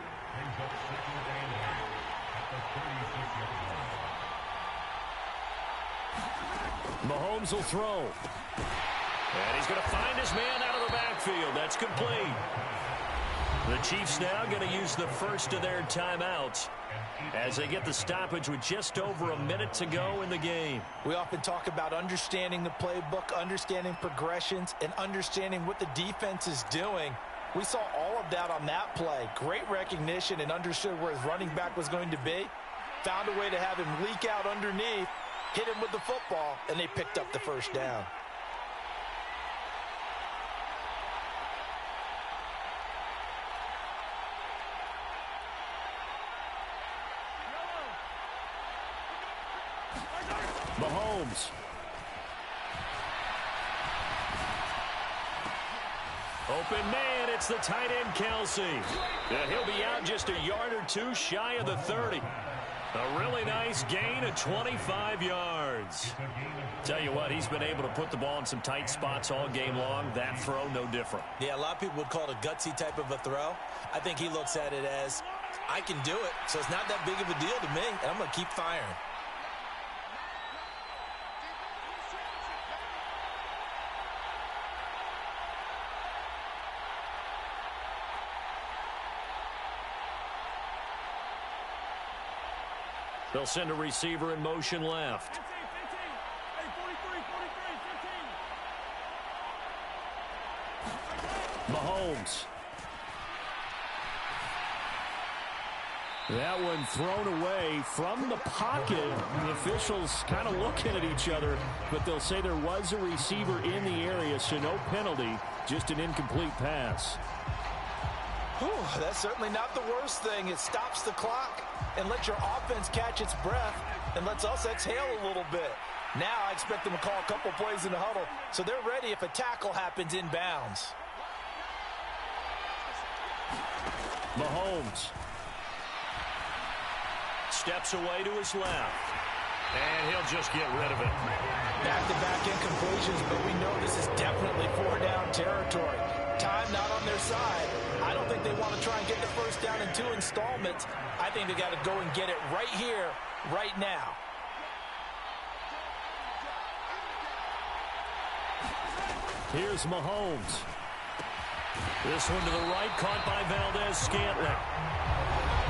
Mahomes will throw. And he's going to find his man out of the backfield. That's complete. The Chiefs now going to use the first of their timeouts as they get the stoppage with just over a minute to go in the game. We often talk about understanding the playbook, understanding progressions, and understanding what the defense is doing. We saw all of that on that play. Great recognition and understood where his running back was going to be. Found a way to have him leak out underneath, hit him with the football, and they picked up the first down. Mahomes. Open man, it's the tight end, Kelsey. And he'll be out just a yard or two shy of the 30. A really nice gain of 25 yards. Tell you what, he's been able to put the ball in some tight spots all game long. That throw, no different. Yeah, a lot of people would call it a gutsy type of a throw. I think he looks at it as, I can do it, so it's not that big of a deal to me, and I'm going to keep firing. They'll send a receiver in motion left. Mahomes. That one thrown away from the pocket. The officials kind of looking at each other, but they'll say there was a receiver in the area, so no penalty, just an incomplete pass. Whew, that's certainly not the worst thing. It stops the clock and lets your offense catch its breath and lets us exhale a little bit. Now I expect them to call a couple plays in the huddle, so they're ready if a tackle happens inbounds. Mahomes steps away to his left, and he'll just get rid of it. Back-to-back incompletions, but we know this is definitely four-down territory. Time not on their side. I don't think they want to try and get the first down in 2 installments. I think they got to go and get it right here, right now. Here's Mahomes. This one to the right, caught by Valdez-Scantling.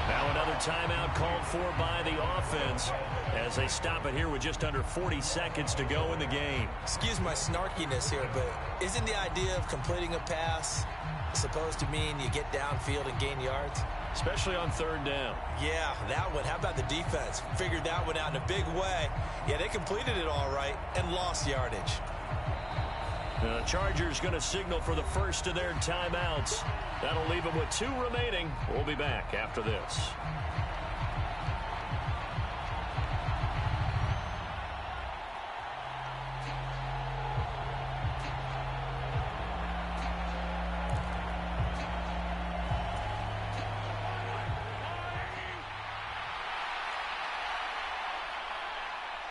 Now another timeout called for by the offense as they stop it here with just under 40 seconds to go in the game. Excuse my snarkiness here, but isn't the idea of completing a pass supposed to mean you get downfield and gain yards? Especially on 3rd down. Yeah, that one. How about the defense? Figured that one out in a big way. Yeah, they completed it all right and lost yardage. The Chargers going to signal for the first of their timeouts. That'll leave them with 2 remaining. We'll be back after this.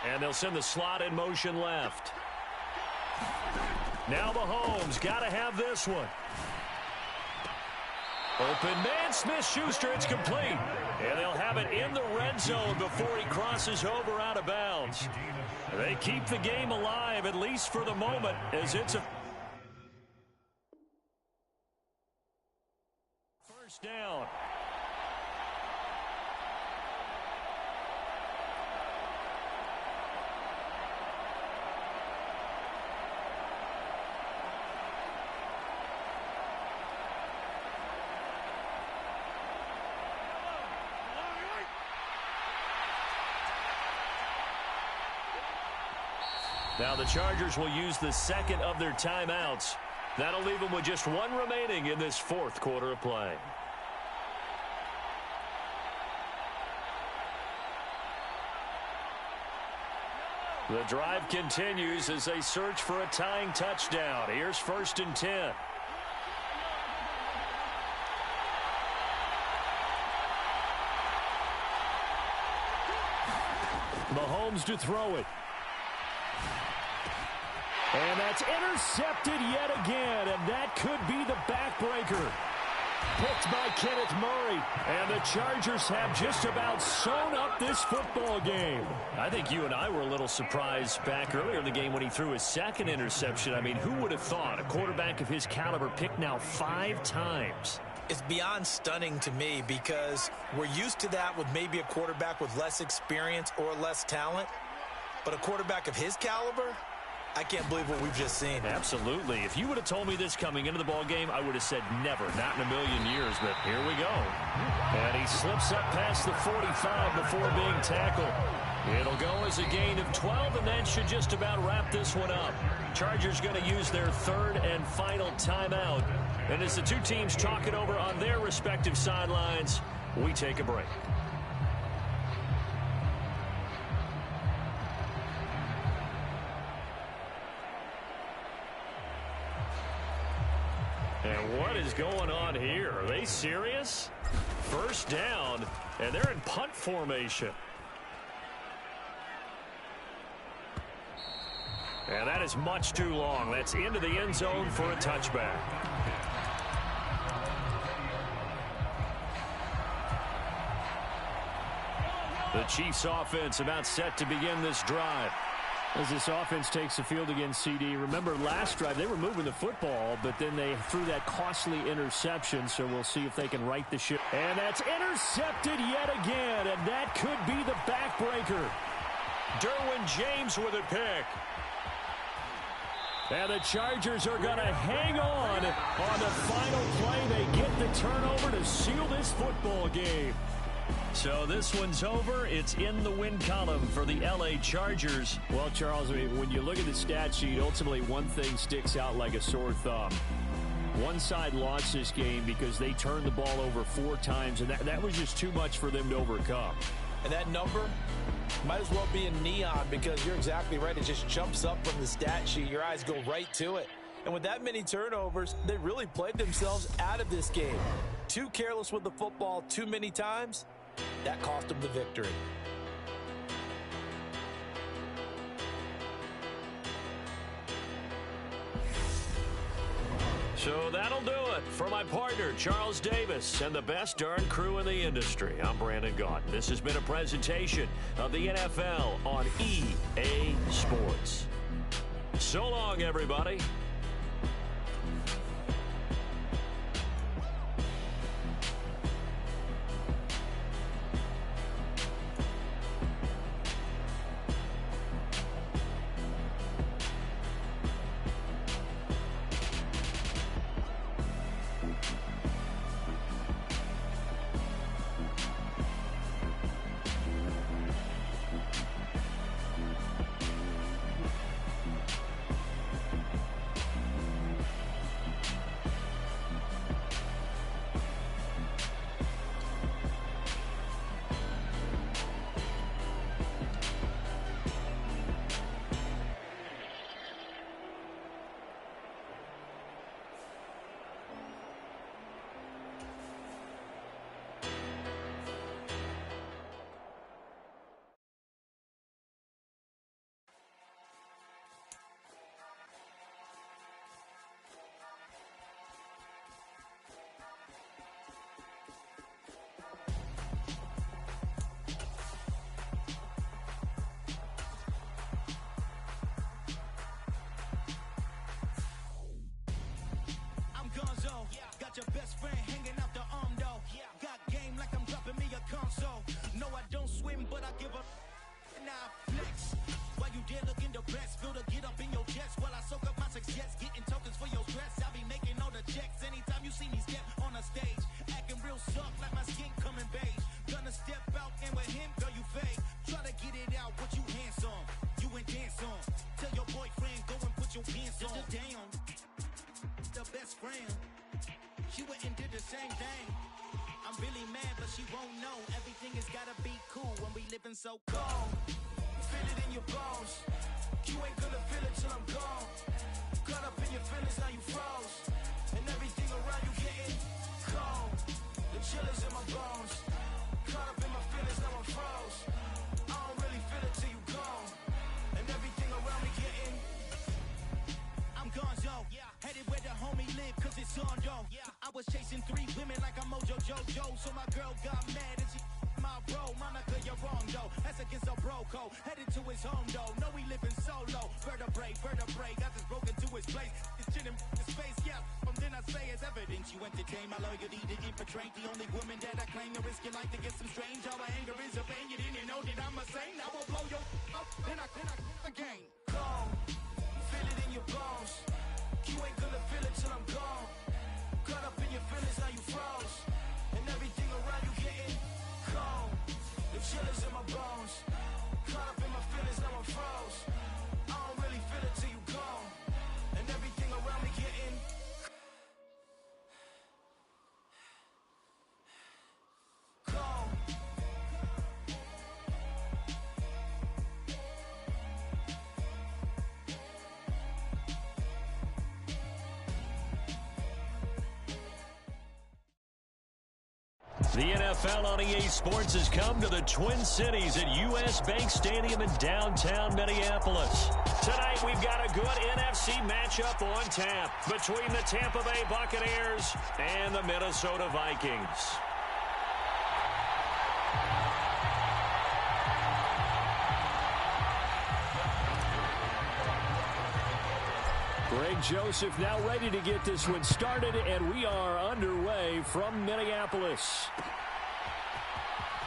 And they'll send the slot in motion left. Now Mahomes got to have this one. Open man, Smith-Schuster, it's complete. And they'll have it in the red zone before he crosses over out of bounds. They keep the game alive, at least for the moment, as it's a first down. Now the Chargers will use the second of their timeouts. That'll leave them with just one remaining in this fourth quarter of play. The drive continues as they search for a tying touchdown. Here's 1st and 10. Mahomes to throw it. And that's intercepted yet again, and that could be the backbreaker. Picked by Kenneth Murray, and the Chargers have just about sewn up this football game. I think you and I were a little surprised back earlier in the game when he threw his second interception. I mean, who would have thought a quarterback of his caliber picked now 5 times? It's beyond stunning to me because we're used to that with maybe a quarterback with less experience or less talent. But a quarterback of his caliber, I can't believe what we've just seen. Absolutely. If you would have told me this coming into the ball game, I would have said never, not in a million years, but here we go. And he slips up past the 45 before being tackled. It'll go as a gain of 12, and that should just about wrap this one up. Chargers going to use their third and final timeout. And as the two teams talk it over on their respective sidelines, we take a break. And what is going on here? Are they serious? First down, and they're in punt formation. And that is much too long. That's into the end zone for a touchback. The Chiefs offense about set to begin this drive. As this offense takes the field against CD, remember last drive they were moving the football, but then they threw that costly interception, so we'll see if they can right the ship. And that's intercepted yet again, and that could be the backbreaker. Derwin James with a pick. And the Chargers are going to hang on the final play. They get the turnover to seal this football game. So this one's over. It's in the win column for the L.A. Chargers. Well, Charles, I mean, when you look at the stat sheet, ultimately one thing sticks out like a sore thumb. One side lost this game because they turned the ball over 4 times, and that was just too much for them to overcome. And that number might as well be in neon because you're exactly right. It just jumps up from the stat sheet. Your eyes go right to it. And with that many turnovers, they really played themselves out of this game. Too careless with the football too many times. That cost them the victory. So that'll do it for my partner, Charles Davis, and the best darn crew in the industry. I'm Brandon Gaudin. This has been a presentation of the NFL on EA Sports. So long, everybody. best friend. She went and did the same thing. I'm really mad, but she won't know. Everything has gotta be cool when we living so cold. Feel it in your bones. You ain't gonna feel it till I'm gone. Caught up in your feelings, now you froze. And everything around you getting cold. The chillers in my bones. Caught up in my feelings, now I'm froze. I don't really feel it till you gone. And everything around me getting. I'm gonzo. Headed where the homie live, cause it's on yo. I was chasing 3 women like I'm Mojo Jojo. So my girl got mad and she my bro. Monica, you're wrong though. That's against a bro code. Headed to his home though. No, we living solo. Vertebrae. Got this broken to his place. It's shit in his face, yeah. From then I say it's evidence. You entertain my loyalty to infiltrate. The only woman that I claim to risk your life to get some strange. All my anger is a pain. You didn't know that I'm a saint. I will blow your up. Then I again. Gone. Feel it in your bones. You ain't gonna feel it till I'm gone. Caught up in your feelings, now you froze. And everything around you getting cold. The chillers in my bones. Caught up in my feelings, now I'm froze. I don't really feel it till you gone. And everything around me getting cold. The NFL on EA Sports has come to the Twin Cities at U.S. Bank Stadium in downtown Minneapolis. Tonight, we've got a good NFC matchup on tap between the Tampa Bay Buccaneers and the Minnesota Vikings. Greg Joseph now ready to get this one started, and we are underway from Minneapolis.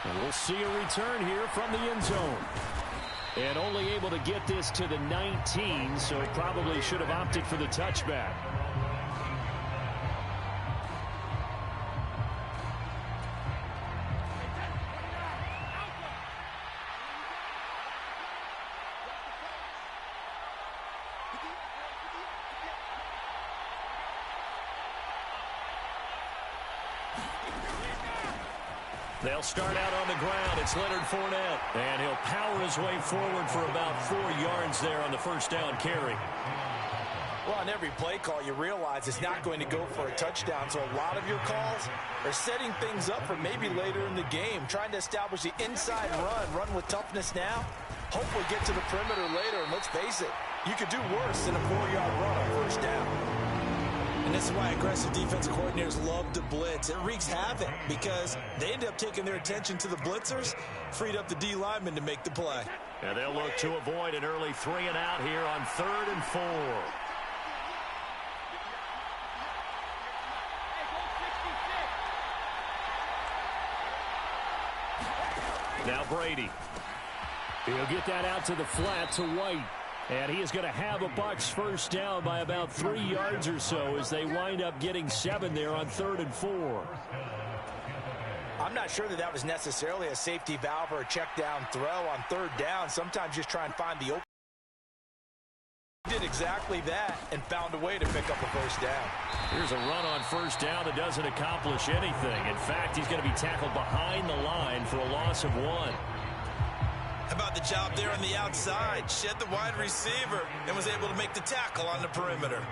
And we'll see a return here from the end zone. And only able to get this to the 19, so probably should have opted for the touchback. They'll start out on the ground. It's Leonard Fournette. And he'll power his way forward for about 4 yards there on the first down carry. Well, on every play call, you realize it's not going to go for a touchdown. So a lot of your calls are setting things up for maybe later in the game, trying to establish the inside run with toughness now. Hopefully get to the perimeter later. And let's face it, you could do worse than a 4-yard run on first down. And this is why aggressive defensive coordinators love to blitz. It wreaks havoc because they end up taking their attention to the blitzers, freed up the D linemen to make the play. And they'll look to avoid an early 3 and out here on 3rd and 4. Now Brady. He'll get that out to the flat to White. And he is going to have a Bucs first down by about 3 yards or so as they wind up getting 7 there on 3rd and 4. I'm not sure that was necessarily a safety valve or a check down throw on 3rd down. Sometimes just try and find the open. He did exactly that and found a way to pick up a first down. Here's a run on first down that doesn't accomplish anything. In fact, he's going to be tackled behind the line for a loss of 1. How about the job there on the outside? Shed the wide receiver and was able to make the tackle on the perimeter.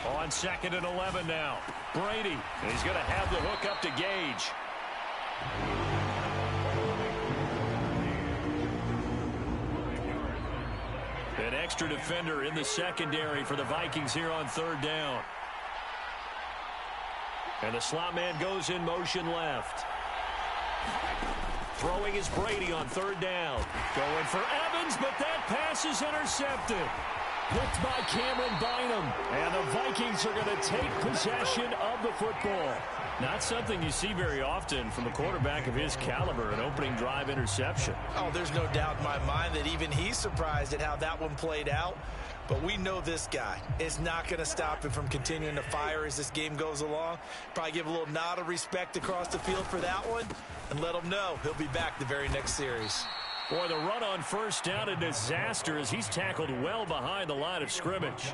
On 2nd and 11 now. Brady. And he's going to have the hook up to Gage. An extra defender in the secondary for the Vikings here on 3rd down. And the slot man goes in motion left. Throwing is Brady on 3rd down. Going for Evans, but that pass is intercepted. Picked by Cameron Bynum. And the Vikings are going to take possession of the football. Not something you see very often from a quarterback of his caliber, an opening drive interception. Oh, there's no doubt in my mind that even he's surprised at how that one played out. But we know this guy is not going to stop him from continuing to fire as this game goes along. Probably give a little nod of respect across the field for that one and let him know he'll be back the very next series. Boy, the run on first down, a disaster as he's tackled well behind the line of scrimmage.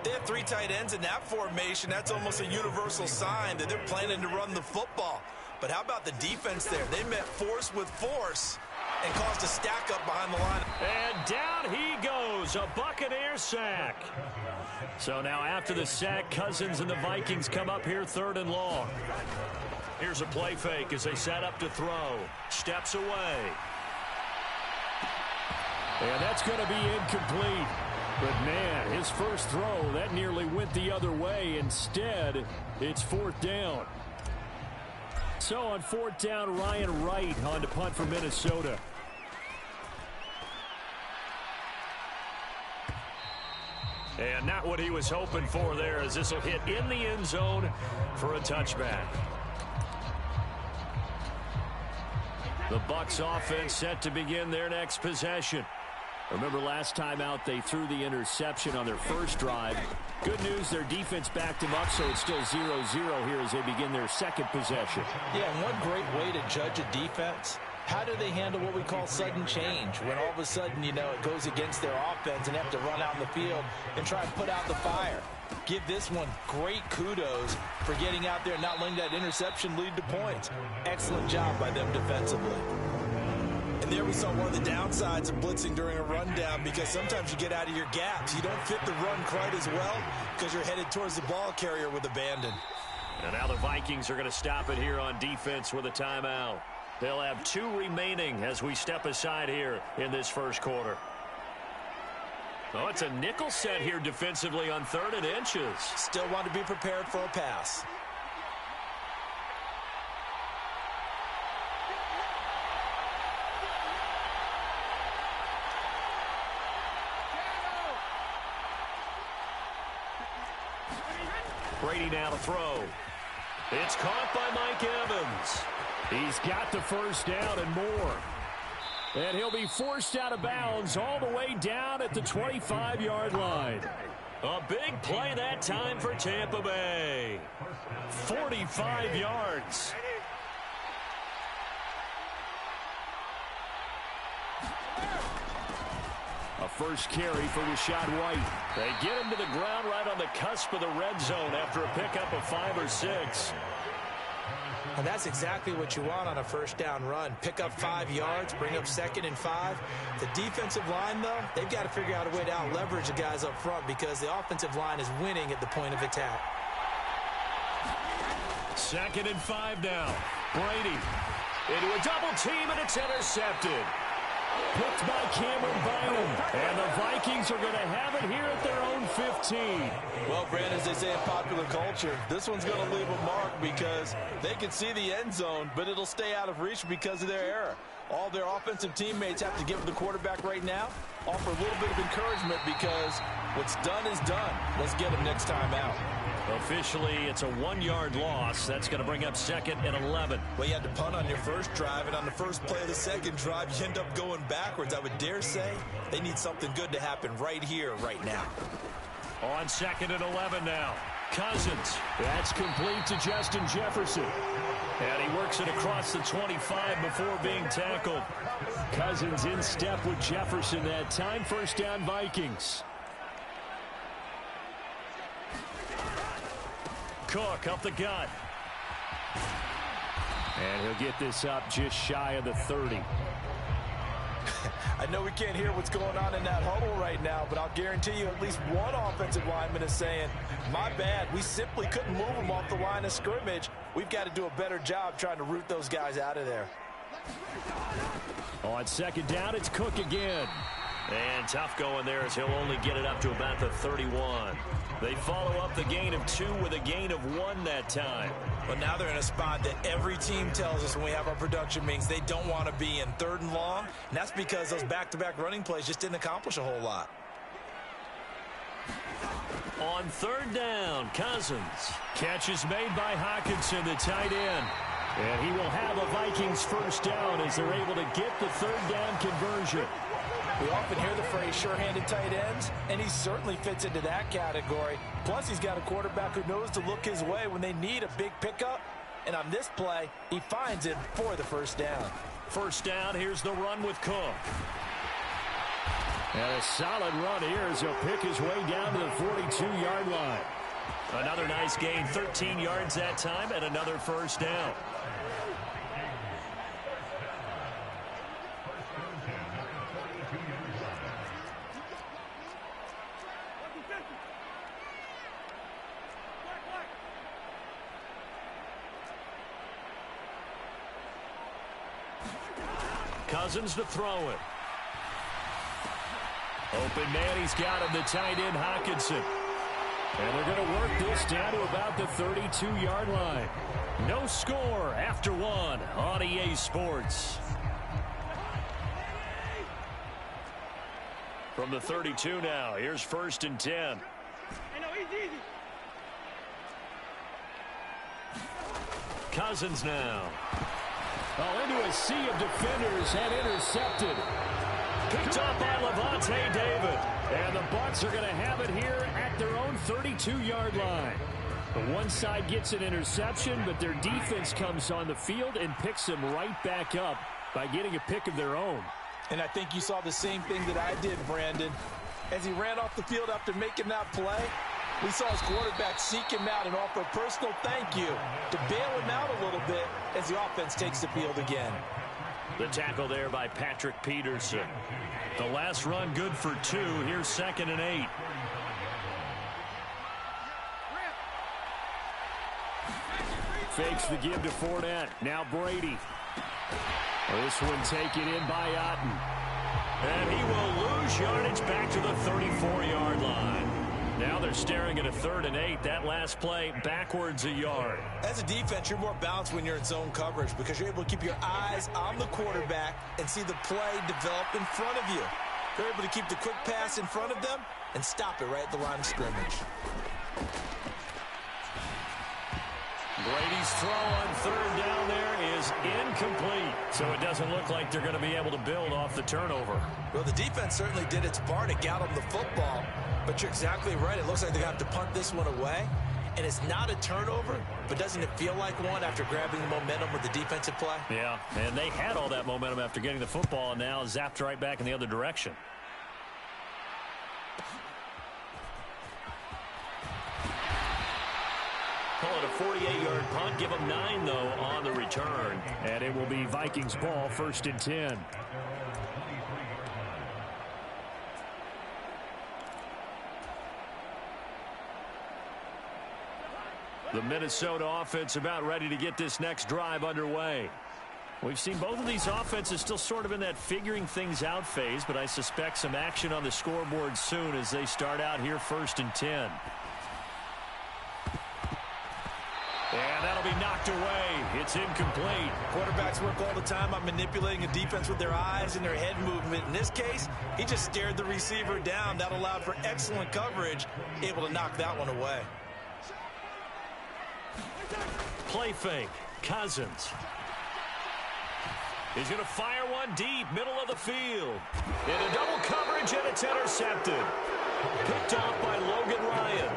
They have 3 tight ends in that formation. That's almost a universal sign that they're planning to run the football. But how about the defense there? They met force with force and caused a stack up behind the line. And down he goes, a Buccaneer sack. So now after the sack, Cousins and the Vikings come up here 3rd and long. Here's a play fake as they set up to throw. Steps away. And that's going to be incomplete. But, man, his first throw, that nearly went the other way. Instead, it's 4th down. So on 4th down, Ryan Wright on to punt for Minnesota. And not what he was hoping for there, as this will hit in the end zone for a touchback. The Bucs offense set to begin their next possession. Remember last time out they threw the interception on their first drive. Good news, their defense backed them up, so it's still 0-0 here as they begin their second possession. Yeah, and one great way to judge a defense, how do they handle what we call sudden change? When all of a sudden, you know, it goes against their offense and they have to run out in the field and try and put out the fire. Give this one great kudos for getting out there and not letting that interception lead to points. Excellent job by them defensively. And there we saw one of the downsides of blitzing during a rundown, because sometimes you get out of your gaps. You don't fit the run quite as well because you're headed towards the ball carrier with abandon. And now the Vikings are going to stop it here on defense with a timeout. They'll have 2 remaining as we step aside here in this first quarter. Oh, it's a nickel set here defensively on 3rd and inches. Still want to be prepared for a pass. Brady now to throw. It's caught by Mike Evans. He's got the first down and more. And he'll be forced out of bounds all the way down at the 25-yard line. A big play that time for Tampa Bay. 45 yards. A first carry for Rachaad White. They get him to the ground right on the cusp of the red zone after a pickup of 5 or 6. And that's exactly what you want on a first down run. Pick up 5 yards, bring up 2nd and 5. The defensive line, though, they've got to figure out a way to out-leverage the guys up front because the offensive line is winning at the point of attack. 2nd and 5 now. Brady into a double team, and it's intercepted. Picked by Cameron Bynum. And the Vikings are going to have it here at their own 15. Well, Brandon, as they say in popular culture, this one's going to leave a mark because they can see the end zone, but it'll stay out of reach because of their error. All their offensive teammates have to give the quarterback right now, offer a little bit of encouragement because what's done is done. Let's get him next time out. Officially, it's a 1-yard loss. That's going to bring up 2nd and 11. Well, you had to punt on your first drive, and on the first play of the second drive, you end up going backwards. I would dare say they need something good to happen right here, right now. On 2nd and 11 now. Cousins. That's complete to Justin Jefferson. And he works it across the 25 before being tackled. Cousins in step with Jefferson that time. First down, Vikings. Cook up the gut. And he'll get this up just shy of the 30. I know we can't hear what's going on in that huddle right now, but I'll guarantee you at least one offensive lineman is saying, my bad, we simply couldn't move them off the line of scrimmage. We've got to do a better job trying to root those guys out of there. On 2nd down, it's Cook again. And tough going there as he'll only get it up to about the 31. They follow up the gain of 2 with a gain of 1 that time. But now they're in a spot that every team tells us when we have our production meetings they don't want to be in. 3rd and long, and that's because those back-to-back running plays just didn't accomplish a whole lot. On 3rd down, Cousins. Catch is made by Hockenson, the tight end. And he will have a Vikings first down as they're able to get the 3rd down conversion. We often hear the phrase sure-handed tight ends, and he certainly fits into that category. Plus, he's got a quarterback who knows to look his way when they need a big pickup. And on this play, he finds him for the first down. First down, here's the run with Cook. And a solid run here as he'll pick his way down to the 42-yard line. Another nice gain, 13 yards that time, and another first down. Cousins to throw it. Open man, he's got him, the tight end, Hockenson. And they're going to work this down to about the 32-yard line. No score after one on EA Sports. From the 32 now, here's first and 10. Cousins now. Oh, into a sea of defenders and intercepted. Picked up by Levante David. And the Bucs are going to have it here at their own 32-yard line. The one side gets an interception, but their defense comes on the field and picks them right back up by getting a pick of their own. And I think you saw the same thing that I did, Brandon. As he ran off the field after making that play, we saw his quarterback seek him out and offer a personal thank you to bail him out a little bit as the offense takes the field again. The tackle there by Patrick Peterson. The last run good for 2. Here's 2nd and 8. Fakes the give to Fournette. Now Brady. This one taken in by Otten. And he will lose yardage back to the 34-yard line. Now they're staring at a 3rd and 8. That last play backwards a yard. As a defense, you're more balanced when you're in zone coverage because you're able to keep your eyes on the quarterback and see the play develop in front of you. They're able to keep the quick pass in front of them and stop it right at the line of scrimmage. Brady's throw on 3rd down there is incomplete. So it doesn't look like they're going to be able to build off the turnover. Well, the defense certainly did its part to get them the football. But you're exactly right. It looks like they're going to have to punt this one away. And it's not a turnover, but doesn't it feel like one after grabbing the momentum with the defensive play? Yeah, and they had all that momentum after getting the football and now zapped right back in the other direction. Call it a 48-yard punt. Give them 9, though, on the return. And it will be Vikings ball, 1st and 10. The Minnesota offense about ready to get this next drive underway. We've seen both of these offenses still sort of in that figuring things out phase, but I suspect some action on the scoreboard soon as they start out here 1st and 10. And that'll be knocked away. It's incomplete. Quarterbacks work all the time on manipulating a defense with their eyes and their head movement. In this case, he just stared the receiver down. That allowed for excellent coverage, able to knock that one away. Play fake. Cousins. He's going to fire one deep, middle of the field. Into double coverage, and it's intercepted. Picked off by Logan Ryan.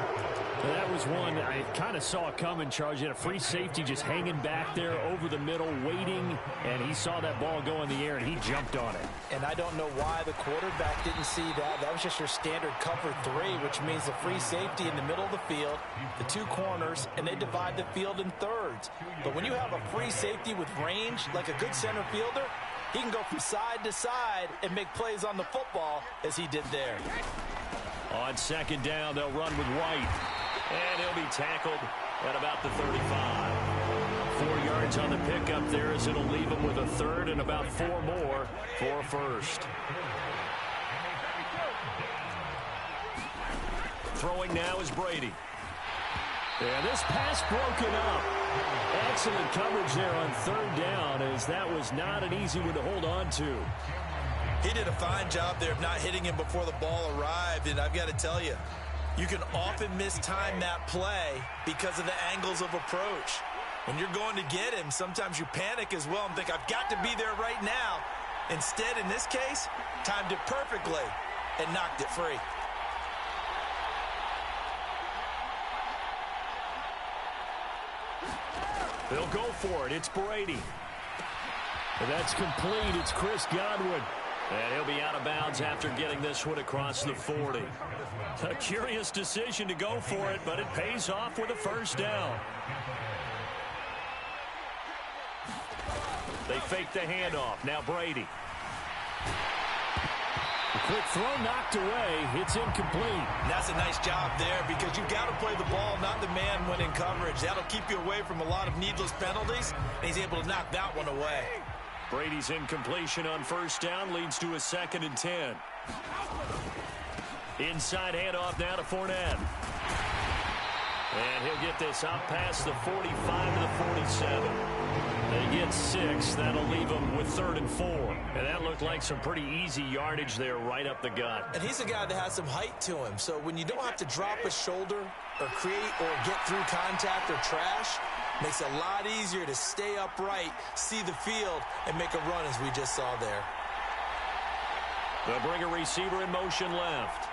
Well, that was one I kind of saw coming, Charles. You had a free safety just hanging back there over the middle, waiting, and he saw that ball go in the air, and he jumped on it. And I don't know why the quarterback didn't see that. That was just your standard cover 3, which means the free safety in the middle of the field, the 2 corners, and they divide the field in thirds. But when you have a free safety with range, like a good center fielder, he can go from side to side and make plays on the football as he did there. On 2nd down, they'll run with White. And he'll be tackled at about the 35. 4 yards on the pickup there as it'll leave him with a 3rd and about 4 more for 1st. Throwing now is Brady. And this pass broken up. Excellent coverage there on 3rd down as that was not an easy one to hold on to. He did a fine job there of not hitting him before the ball arrived, and I've got to tell you, you can often mistime that play because of the angles of approach. When you're going to get him, sometimes you panic as well and think, I've got to be there right now. Instead, in this case, timed it perfectly and knocked it free. They'll go for it. It's Brady. And that's complete. It's Chris Godwin. And he'll be out of bounds after getting this one across the 40. A curious decision to go for it, but it pays off with a first down. They fake the handoff. Now Brady. A quick throw knocked away. It's incomplete. That's a nice job there because you've got to play the ball, not the man when in coverage. That'll keep you away from a lot of needless penalties, and he's able to knock that one away. Brady's incompletion on first down leads to a 2nd and 10. Inside handoff now to Fournette. And he'll get this out past the 45 to the 47. They get 6. That'll leave them with 3rd and 4. And that looked like some pretty easy yardage there right up the gut. And he's a guy that has some height to him. So when you don't have to drop a shoulder or create or get through contact or trash, makes it a lot easier to stay upright, see the field, and make a run as we just saw there. They'll bring a receiver in motion left.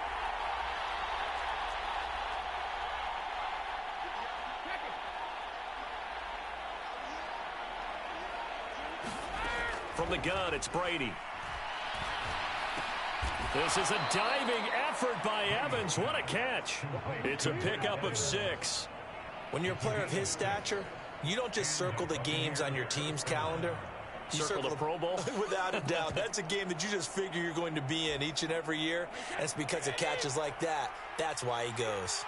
From the gun, it's Brady. This is a diving effort by Evans. What a catch. It's a pickup of 6. When you're a player of his stature, you don't just circle the games on your team's calendar. You circle the Pro Bowl? Without a doubt. That's a game that you just figure you're going to be in each and every year. And it's because of catches like that. That's why he goes.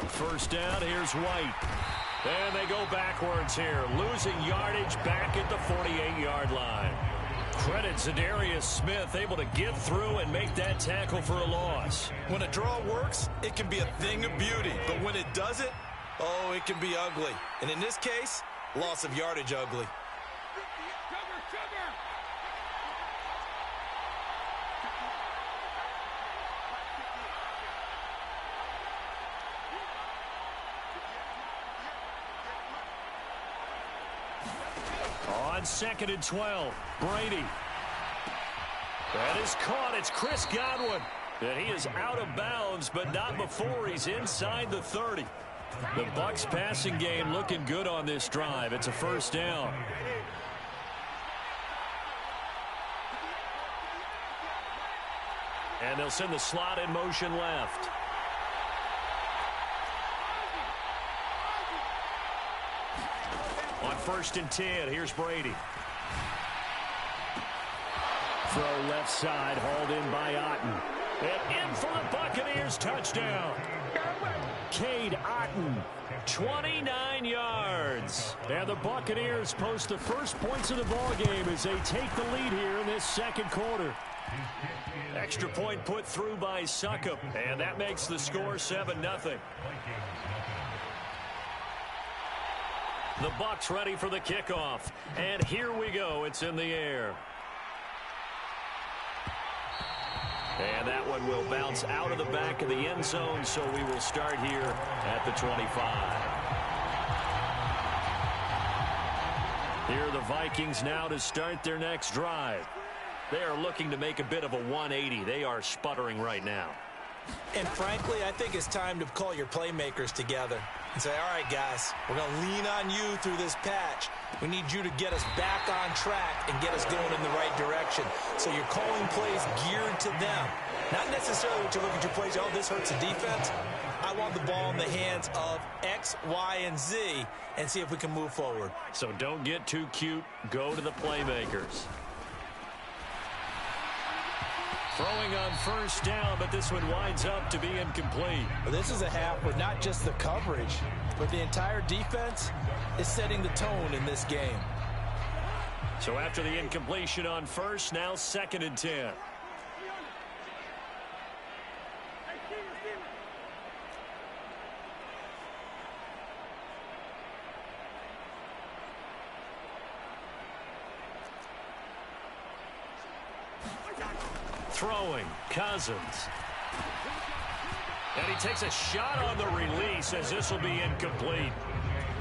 First down, here's White. And they go backwards here, losing yardage back at the 48-yard line. Credit Zadarius Smith, able to get through and make that tackle for a loss. When a draw works, it can be a thing of beauty. But when it doesn't, oh, it can be ugly. And in this case, loss of yardage ugly. On 2nd and 12, Brady. That is caught. It's Chris Godwin. And he is out of bounds, but not before he's inside the 30. The Bucs passing game looking good on this drive. It's a first down. And they'll send the slot in motion left. On 1st and 10, here's Brady. Throw left side, hauled in by Otten. And in for the Buccaneers, touchdown. Cade Otten, 29 yards. And the Buccaneers post the first points of the ballgame as they take the lead here in this 2nd quarter. Extra point put through by Succop, and that makes the score 7-0. The Bucs ready for the kickoff. And here we go. It's in the air. And that one will bounce out of the back of the end zone, so we will start here at the 25. Here are the Vikings now to start their next drive. They are looking to make a bit of a 180. They are sputtering right now. And frankly, I think it's time to call your playmakers together and say, all right, guys, we're going to lean on you through this patch. We need you to get us back on track and get us going in the right direction. So you're calling plays geared to them. Not necessarily what you look at your plays, oh, this hurts the defense. I want the ball in the hands of X, Y, and Z and see if we can move forward. So don't get too cute. Go to the playmakers. Throwing on first down, but this one winds up to be incomplete. Well, this is a half where not just the coverage, but the entire defense is setting the tone in this game. So after the incompletion on first, now 2nd and 10. Throwing, Cousins. And he takes a shot on the release as this will be incomplete.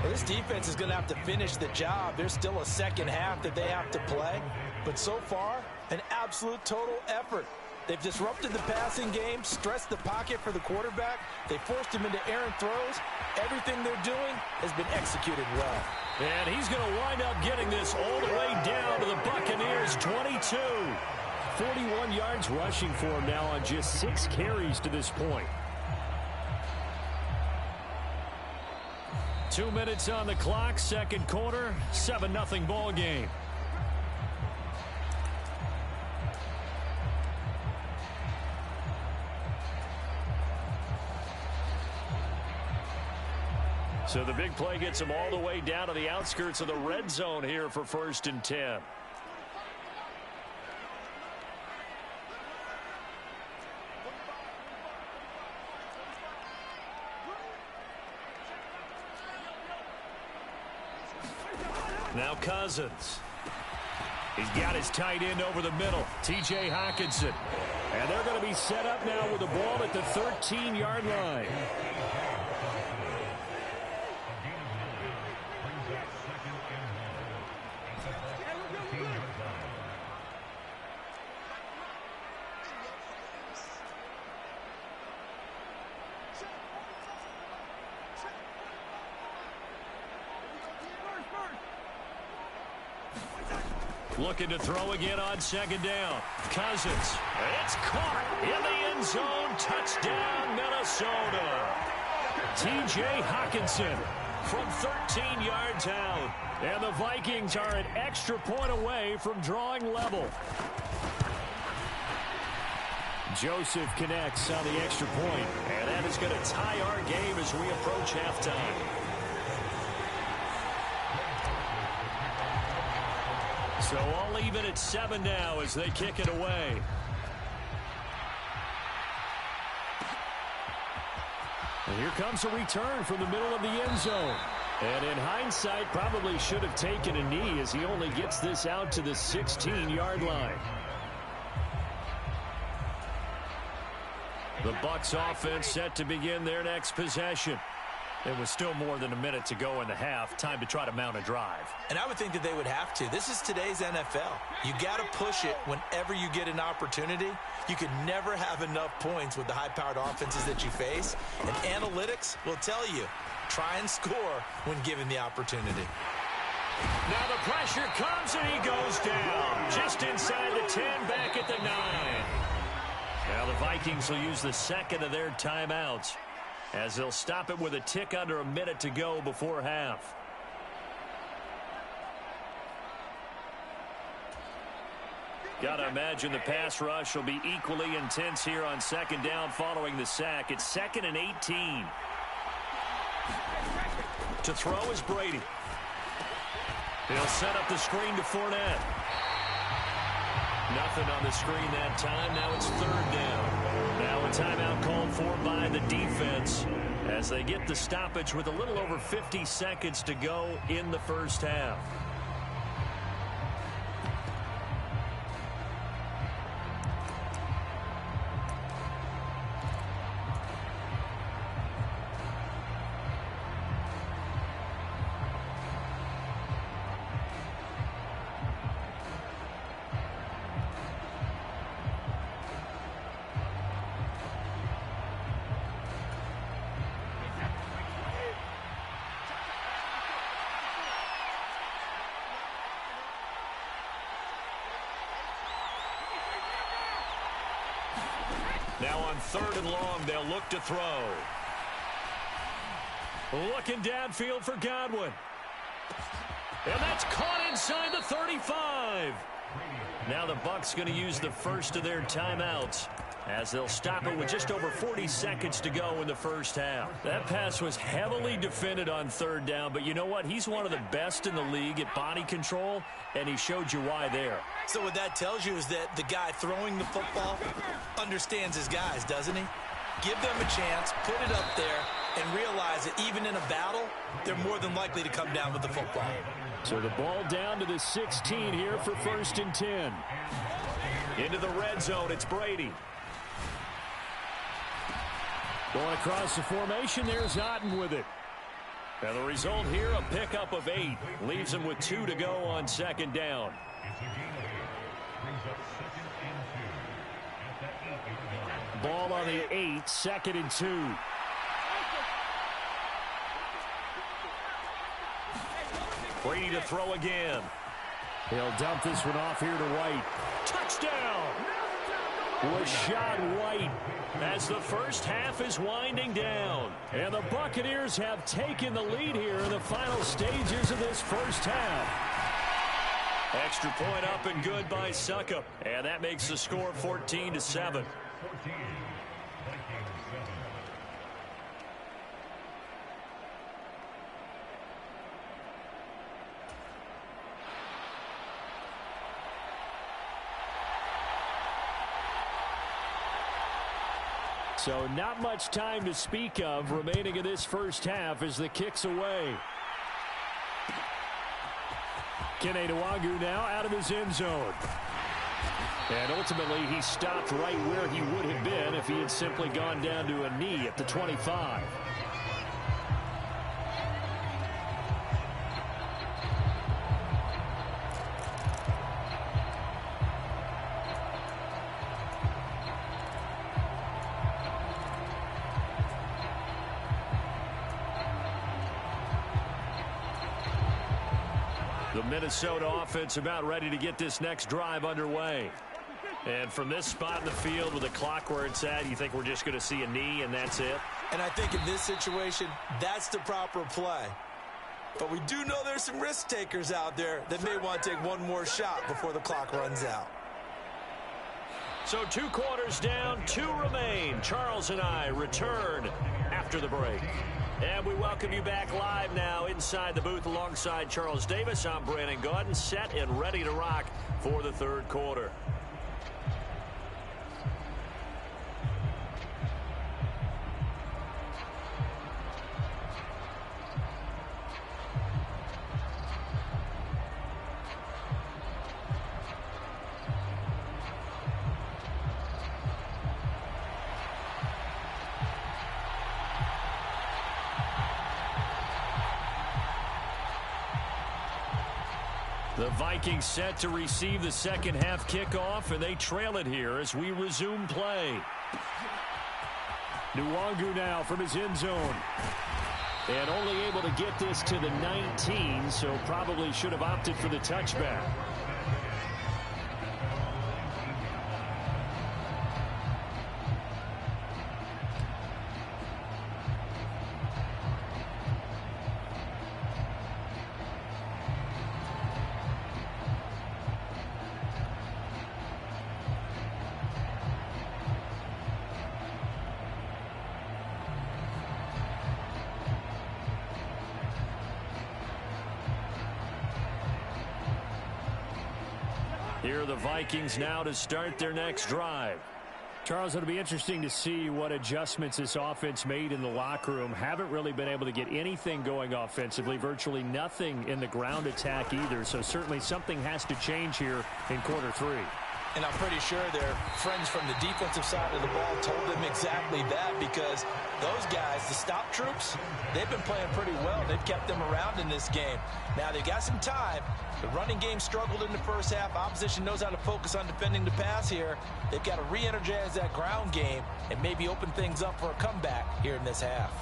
Well, this defense is going to have to finish the job. There's still a second half that they have to play. But so far, an absolute total effort. They've disrupted the passing game, stressed the pocket for the quarterback. They forced him into errant throws. Everything they're doing has been executed well. And he's going to wind up getting this all the way down to the Buccaneers' 22. 41 yards rushing for him now on just 6 carries to this point. 2 minutes on the clock, second quarter, 7-0 ball game. So the big play gets him all the way down to the outskirts of the red zone here for 1st and 10. Now Cousins. He's got his tight end over the middle, T.J. Hockenson. And they're going to be set up now with the ball at the 13-yard line. Looking to throw again on 2nd down. Cousins. It's caught in the end zone. Touchdown, Minnesota. T.J. Hockenson from 13 yards out. And the Vikings are an extra point away from drawing level. Joseph connects on the extra point. And that is going to tie our game as we approach halftime. So all even at 7 now as they kick it away. And here comes a return from the middle of the end zone. And in hindsight, probably should have taken a knee as he only gets this out to the 16-yard line. The Bucs offense set to begin their next possession. It was still more than a minute to go in the half. Time to try to mount a drive. And I would think that they would have to. This is today's NFL. You got to push it whenever you get an opportunity. You could never have enough points with the high-powered offenses that you face. And analytics will tell you, try and score when given the opportunity. Now the pressure comes and he goes down. Just inside the 10, back at the 9. Now the Vikings will use the second of their timeouts, as they'll stop it with a tick under a minute to go before half. Gotta imagine the pass rush will be equally intense here on 2nd down following the sack. It's 2nd and 18. To throw is Brady. He'll set up the screen to Fournette. Nothing on the screen that time. Now it's 3rd down. Now a timeout called for by the defense as they get the stoppage with a little over 50 seconds to go in the first half. Now on 3rd and long, they'll look to throw. Looking downfield for Godwin. And that's caught inside the 35. Now the Bucs going to use the first of their timeouts as they'll stop it with just over 40 seconds to go in the first half. That pass was heavily defended on 3rd down, but you know what? He's one of the best in the league at body control, and he showed you why there. So what that tells you is that the guy throwing the football understands his guys, doesn't he? Give them a chance, put it up there, and realize that even in a battle, they're more than likely to come down with the football. So the ball down to the 16 here for 1st and 10. Into the red zone, it's Brady. Going across the formation, there's Otten with it. And the result here, a pickup of 8. Leaves him with 2 to go on 2nd down. Ball on the 8, 2nd and 2. Brady to throw again. He'll dump this one off here to White. Touchdown! Rashad White. As the first half is winding down. And the Buccaneers have taken the lead here in the final stages of this first half. Extra point up and good by Suckup. And that makes the score 14-7. So not much time to speak of remaining in this first half as the kick's away. Kene Nwangwu now out of his end zone. And ultimately he stopped right where he would have been if he had simply gone down to a knee at the 25. The Minnesota offense about ready to get this next drive underway. And from this spot in the field with the clock where it's at, you think we're just going to see a knee and that's it? And I think in this situation, that's the proper play. But we do know there's some risk takers out there that may want to take one more shot before the clock runs out. So 2 quarters down, 2 remain. Charles and I return after the break. And we welcome you back live now inside the booth alongside Charles Davis. I'm Brandon Gaudin, set and ready to rock for the third quarter. The Vikings set to receive the second half kickoff, and they trail it here as we resume play. Nwangwu now from his end zone. And only able to get this to the 19, so probably should have opted for the touchback. Here are the Vikings now to start their next drive. Charles, it'll be interesting to see what adjustments this offense made in the locker room. Haven't really been able to get anything going offensively, virtually nothing in the ground attack either. So certainly something has to change here in quarter 3. And I'm pretty sure their friends from the defensive side of the ball told them exactly that, because those guys, the stop troops, they've been playing pretty well. They've kept them around in this game. Now, they've got some time. The running game struggled in the first half. Opposition knows how to focus on defending the pass here. They've got to re-energize that ground game and maybe open things up for a comeback here in this half.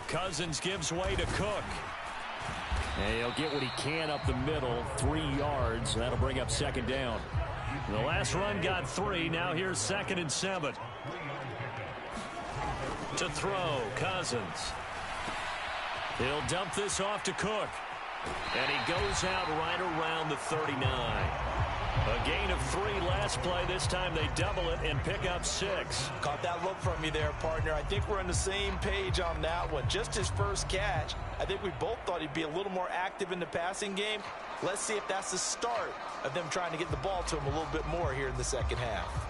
Cousins gives way to Cook. And he'll get what he can up the middle, 3 yards. That'll bring up second down. The last run got 3. Now here's 2nd and 7. To throw, Cousins. He'll dump this off to Cook. And he goes out right around the 39. A gain of 3 last play. This time they double it and pick up 6. Caught that look from you there, partner. I think we're on the same page on that one. Just his first catch. I think we both thought he'd be a little more active in the passing game. Let's see if that's the start of them trying to get the ball to him a little bit more here in the second half.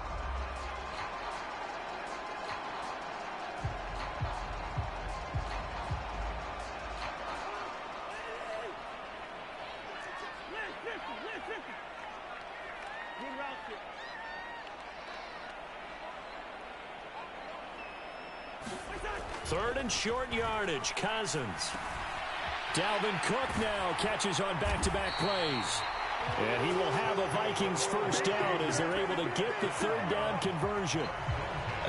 Third and short yardage. Cousins. Dalvin Cook now catches on back-to-back plays. And he will have a Vikings first down as they're able to get the third down conversion.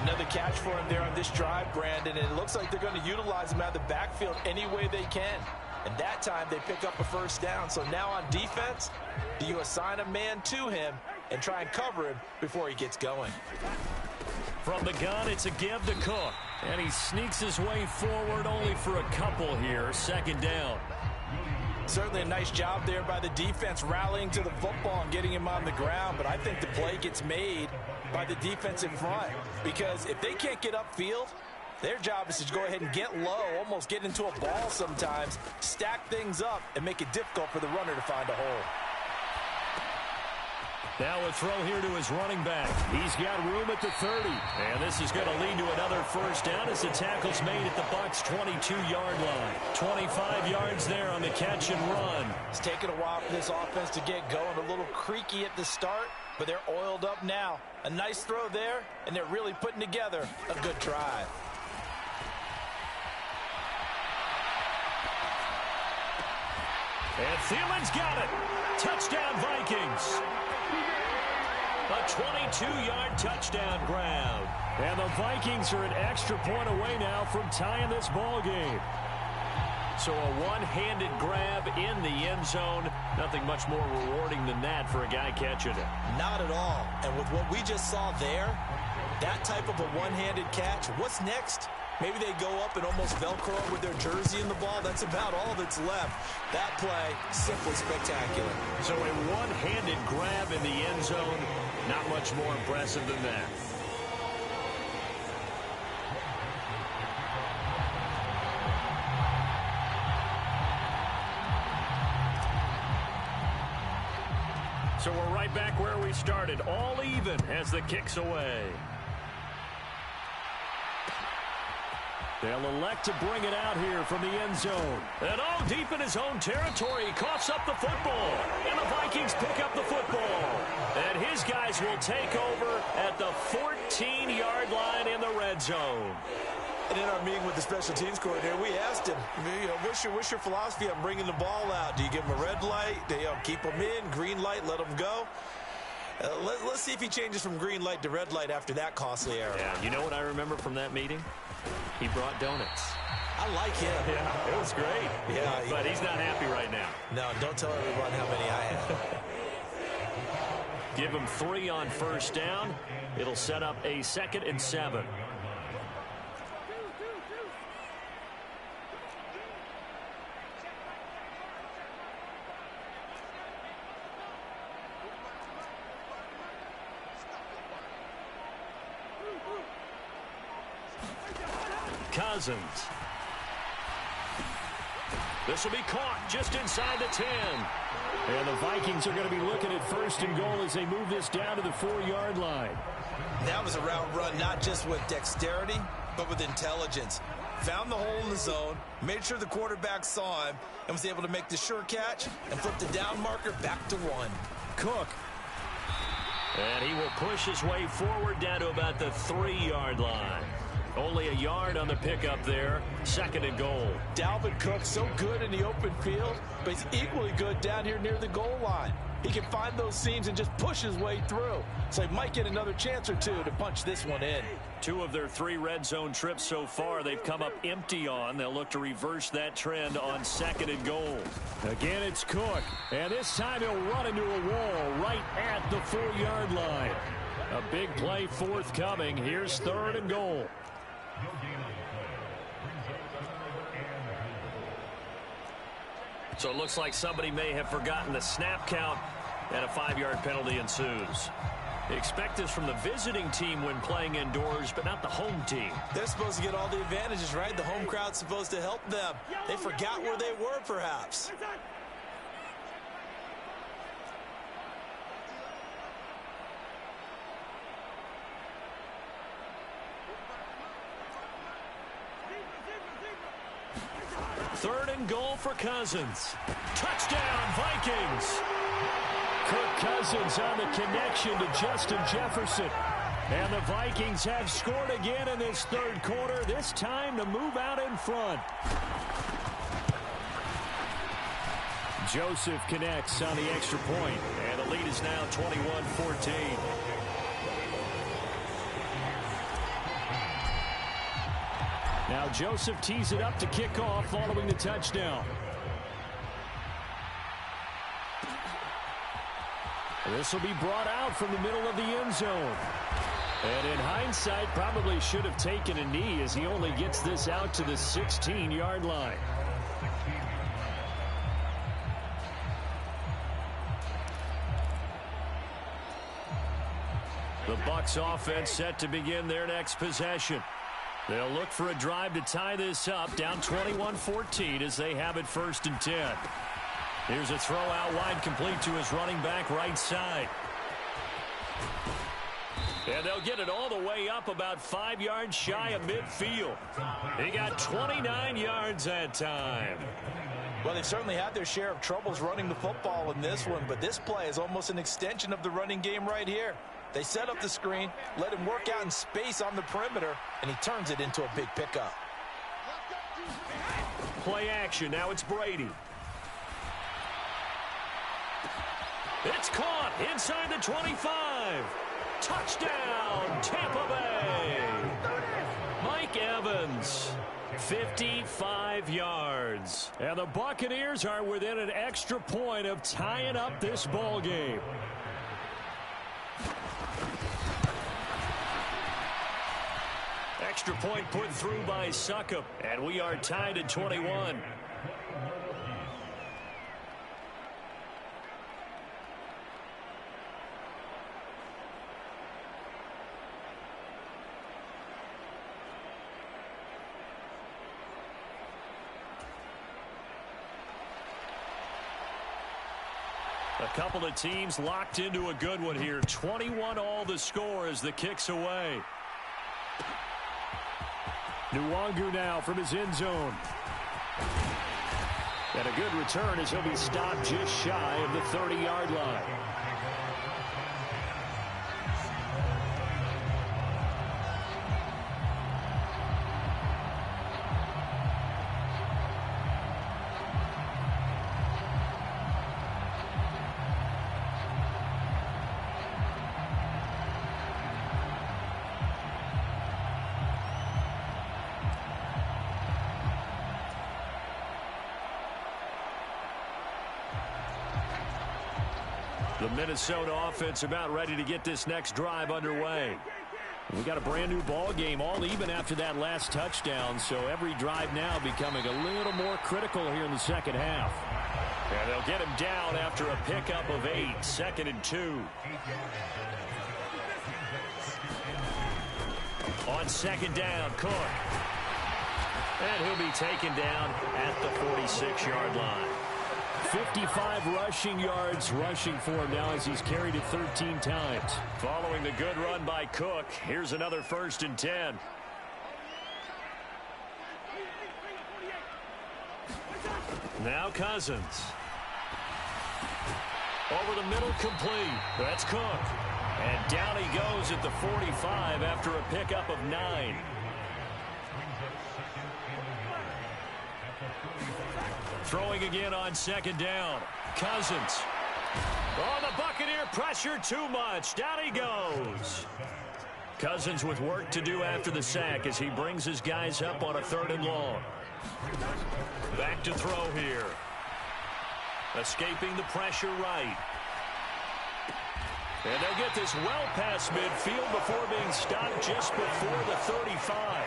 Another catch for him there on this drive, Brandon, and it looks like they're going to utilize him out of the backfield any way they can. And that time they pick up a first down. So now on defense, do you assign a man to him and try and cover him before he gets going? From the gun, it's a give to Cook. And he sneaks his way forward only for a couple here. Second down. Certainly a nice job there by the defense rallying to the football and getting him on the ground. But I think the play gets made by the defense in front. Because if they can't get upfield, their job is to go ahead and get low, almost get into a ball sometimes, stack things up, and make it difficult for the runner to find a hole. Now a throw here to his running back. He's got room at the 30. And this is going to lead to another first down as the tackle's made at the Bucs' 22-yard line. 25 yards there on the catch and run. It's taken a while for this offense to get going. A little creaky at the start, but they're oiled up now. A nice throw there, and they're really putting together a good drive. And Thielen's got it. Touchdown, Vikings. A 22-yard touchdown grab. And the Vikings are an extra point away now from tying this ball game. So a one-handed grab in the end zone. Nothing much more rewarding than that for a guy catching it. Not at all. And with what we just saw there, that type of a one-handed catch, what's next? Maybe they go up and almost Velcro with their jersey in the ball. That's about all that's left. That play, simply spectacular. So a one-handed grab in the end zone, not much more impressive than that. So we're right back where we started, all even as the kick's away. They'll elect to bring it out here from the end zone. And all deep in his own territory, he coughs up the football. And the Vikings pick up the football. And his guys will take over at the 14-yard line in the red zone. And in our meeting with the special teams coordinator, we asked him, what's your philosophy on bringing the ball out? Do you give him a red light? Do you keep him in? Green light, let him go? Let's see if he changes from green light to red light after that costly error. Yeah, you know what I remember from that meeting? He brought donuts. I like him. Yeah, it was great. Yeah, but he's not happy right now. No, don't tell everyone how many I have. Give him 3 on first down. It'll set up a 2nd and 7. Cousins. This will be caught just inside the 10. And the Vikings are going to be looking at 1st and goal as they move this down to the 4-yard line. That was a route run, not just with dexterity, but with intelligence. Found the hole in the zone, made sure the quarterback saw him, and was able to make the sure catch and flip the down marker back to 1. Cook. And he will push his way forward down to about the 3-yard line. Only a yard on the pickup there. 2nd and goal. Dalvin Cook so good in the open field, but he's equally good down here near the goal line. He can find those seams and just push his way through. So he might get another chance or two to punch this one in. 2 of their 3 red zone trips so far they've come up empty on. They'll look to reverse that trend on 2nd and goal. Again, it's Cook. And this time he'll run into a wall right at the 4-yard line. A big play forthcoming. Here's 3rd and goal. So it looks like somebody may have forgotten the snap count, and a 5-yard penalty ensues. Expect this from the visiting team when playing indoors, but not the home team. They're supposed to get all the advantages, right? The home crowd's supposed to help them. They forgot where they were, perhaps. Third and goal for Cousins. Touchdown, Vikings. Kirk Cousins on the connection to Justin Jefferson. And the Vikings have scored again in this third quarter, this time to move out in front. Joseph connects on the extra point, and the lead is now 21-14. Now Joseph tees it up to kick off following the touchdown. This will be brought out from the middle of the end zone. And in hindsight, probably should have taken a knee as he only gets this out to the 16-yard line. The Bucs offense set to begin their next possession. They'll look for a drive to tie this up, down 21-14 as they have it 1st and 10. Here's a throw out wide, complete to his running back right side. And they'll get it all the way up about 5 yards shy of midfield. He got 29 yards that time. Well, they've certainly had their share of troubles running the football in this one, but this play is almost an extension of the running game right here. They set up the screen, let him work out in space on the perimeter, and he turns it into a big pickup. Play action. Now it's Brady. It's caught inside the 25. Touchdown, Tampa Bay. Mike Evans, 55 yards. And the Buccaneers are within an extra point of tying up this ball game. Extra point put through by Succop, and we are tied at 21. A couple of teams locked into a good one here. 21 all the score as the kick's away. Nwangu now from his end zone. And a good return as he'll be stopped just shy of the 30-yard line. The Minnesota offense about ready to get this next drive underway. We got a brand new ball game, all even after that last touchdown, so every drive now becoming a little more critical here in the second half. And they'll get him down after a pickup of 8, 2nd and 2. On 2nd down, Cook. And he'll be taken down at the 46-yard line. 55 rushing yards rushing for him now as he's carried it 13 times. Following the good run by Cook, here's another 1st and 10. Now Cousins. Over the middle, complete. That's Cook. And down he goes at the 45 after a pickup of 9. Throwing again on 2nd down. Cousins. Oh, the Buccaneer pressure too much. Down he goes. Cousins with work to do after the sack as he brings his guys up on a 3rd and long. Back to throw here. Escaping the pressure right. And they'll get this well past midfield before being stopped just before the 35.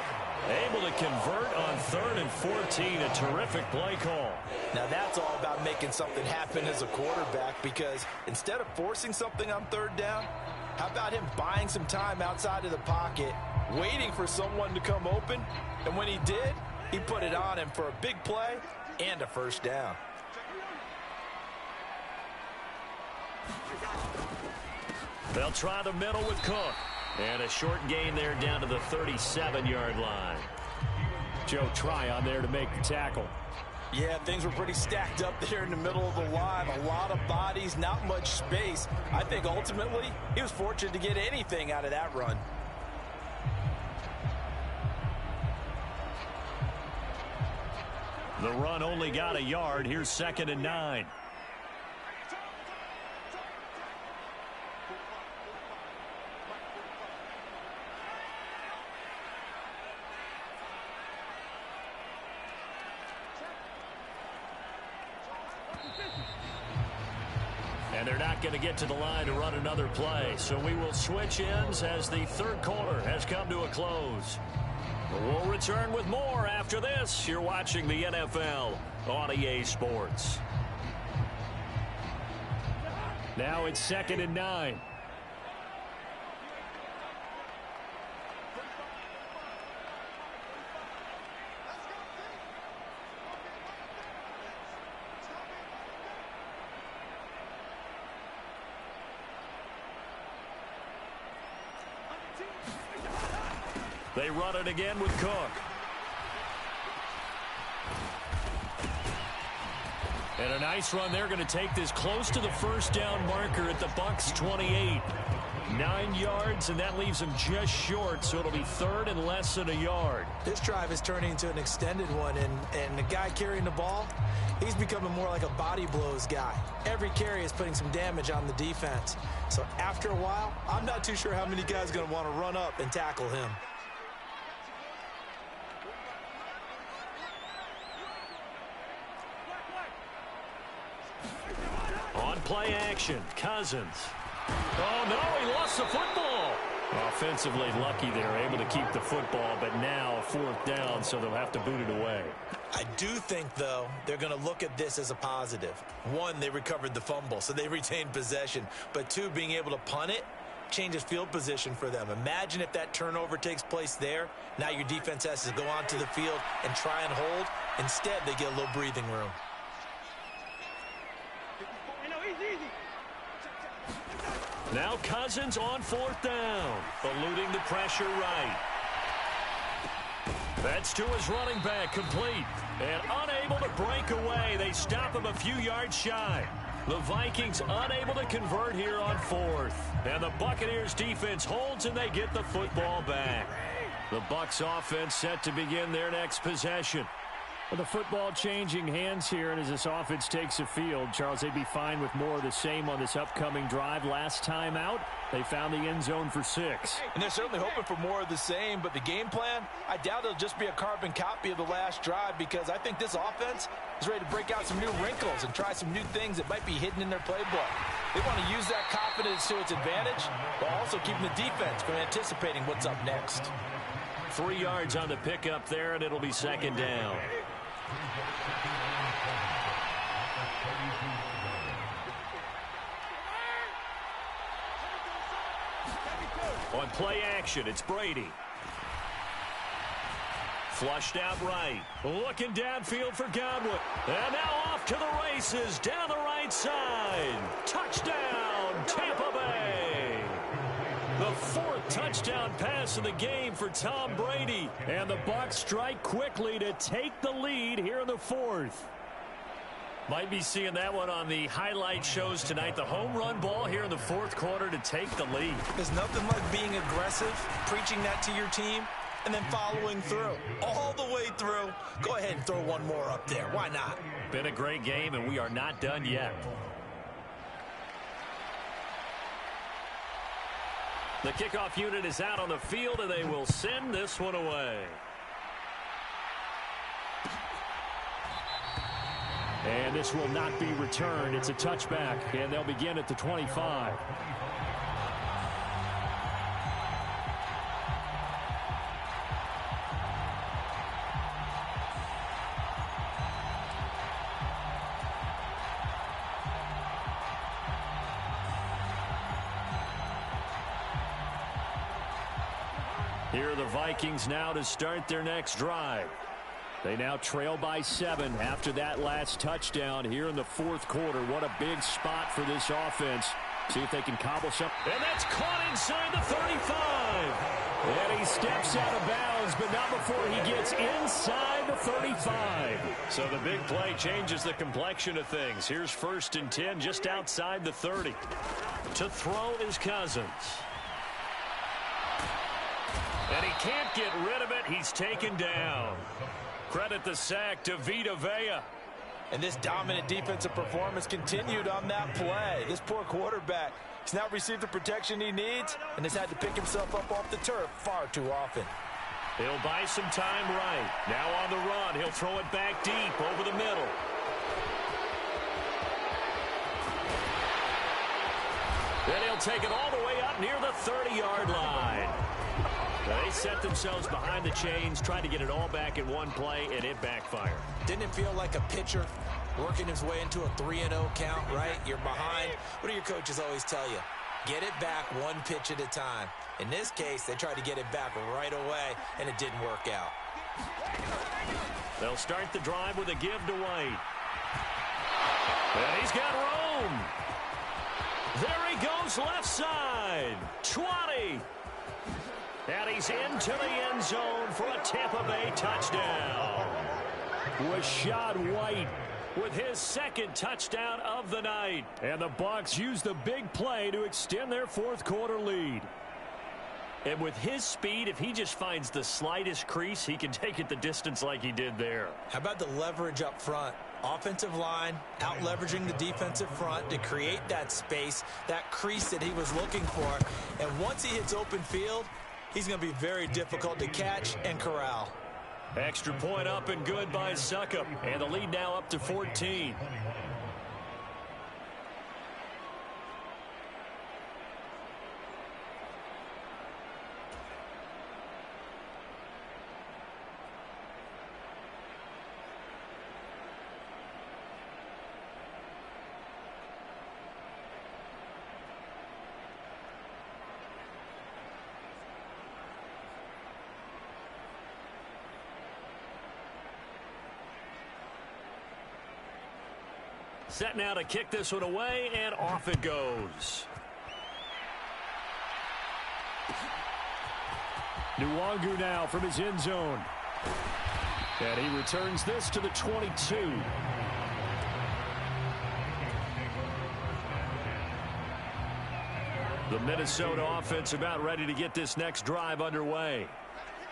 Able to convert on 3rd and 14. A terrific play call. Now that's all about making something happen as a quarterback, because instead of forcing something on 3rd down, how about him buying some time outside of the pocket, waiting for someone to come open, and when he did, he put it on him for a big play and a 1st down. They'll try the middle with Cook. And a short gain there down to the 37-yard line. Joe Tryon there to make the tackle. Yeah, things were pretty stacked up there in the middle of the line. A lot of bodies, not much space. I think ultimately he was fortunate to get anything out of that run. The run only got a yard. Here's 2nd and 9. And they're not going to get to the line to run another play. So we will switch ends as the third quarter has come to a close. We'll return with more after this. You're watching the NFL on EA Sports. Now it's 2nd and 9. They run it again with Cook. And a nice run. They're going to take this close to the first down marker at the Bucs 28. 9 yards, and that leaves them just short, so it'll be 3rd and less than a yard. This drive is turning into an extended one, and the guy carrying the ball, he's becoming more like a body blows guy. Every carry is putting some damage on the defense. So after a while, I'm not too sure how many guys are going to want to run up and tackle him. On play action, Cousins. Oh, no, he lost the football. Offensively lucky they're able to keep the football, but now 4th down, so they'll have to boot it away. I do think, though, they're going to look at this as a positive. 1, they recovered the fumble, so they retained possession. But 2, being able to punt it changes field position for them. Imagine if that turnover takes place there. Now your defense has to go onto the field and try and hold. Instead, they get a little breathing room. Now Cousins on 4th down, eluding the pressure right. That's to his running back, complete. And unable to break away. They stop him a few yards shy. The Vikings unable to convert here on 4th. And the Buccaneers defense holds and they get the football back. The Bucs offense set to begin their next possession. Well, the football changing hands here, and as this offense takes the field, Charles, they'd be fine with more of the same on this upcoming drive. Last time out, they found the end zone for 6. And they're certainly hoping for more of the same, but the game plan, I doubt it'll just be a carbon copy of the last drive, because I think this offense is ready to break out some new wrinkles and try some new things that might be hidden in their playbook. They want to use that confidence to its advantage, while also keeping the defense from anticipating what's up next. 3 yards on the pickup there, and it'll be 2nd down. On play action, it's Brady. Flushed out right. Looking downfield for Godwin. And now off to the races down the right side. Touchdown, Tampa Bay. The 4th touchdown pass of the game for Tom Brady. And the Bucs strike quickly to take the lead here in the 4th. Might be seeing that one on the highlight shows tonight. The home run ball here in the 4th quarter to take the lead. There's nothing like being aggressive, preaching that to your team, and then following through. All the way through. Go ahead and throw one more up there. Why not? Been a great game, and we are not done yet. The kickoff unit is out on the field, and they will send this one away. And this will not be returned. It's a touchback, and they'll begin at the 25. Here are the Vikings now to start their next drive. They now trail by 7 after that last touchdown here in the 4th quarter. What a big spot for this offense See if they can cobble something. And that's caught inside the 35. And he steps out of bounds, but not before he gets inside the 35. So the big play changes the complexion of things. Here's 1st and 10 just outside the 30. To throw is Cousins. And he can't get rid of it. He's taken down. Credit the sack to Vita Vea. And this dominant defensive performance continued on that play. This poor quarterback, he's not received the protection he needs and has had to pick himself up off the turf far too often. He'll buy some time right. Now on the run, he'll throw it back deep over the middle. Then he'll take it all the way up near the 30-yard line. They set themselves behind the chains, trying to get it all back in one play, and it backfired. Didn't it feel like a pitcher working his way into a 3-0 count, right? You're behind. What do your coaches always tell you? Get it back one pitch at a time. In this case, they tried to get it back right away, and it didn't work out. They'll start the drive with a give to White. And he's got room. There he goes left side. 20. And he's into the end zone for a Tampa Bay touchdown. Rashad White with his 2nd touchdown of the night. And the Bucs use the big play to extend their 4th quarter lead. And with his speed, if he just finds the slightest crease, he can take it the distance like he did there. How about the leverage up front? Offensive line out leveraging the defensive front to create that space, that crease that he was looking for. And once he hits open field, he's going to be very difficult to catch and corral. Extra point up and good by Succop. And the lead now up to 14. Set now to kick this one away, and off it goes. Nwangu now from his end zone. And he returns this to the 22. The Minnesota offense about ready to get this next drive underway.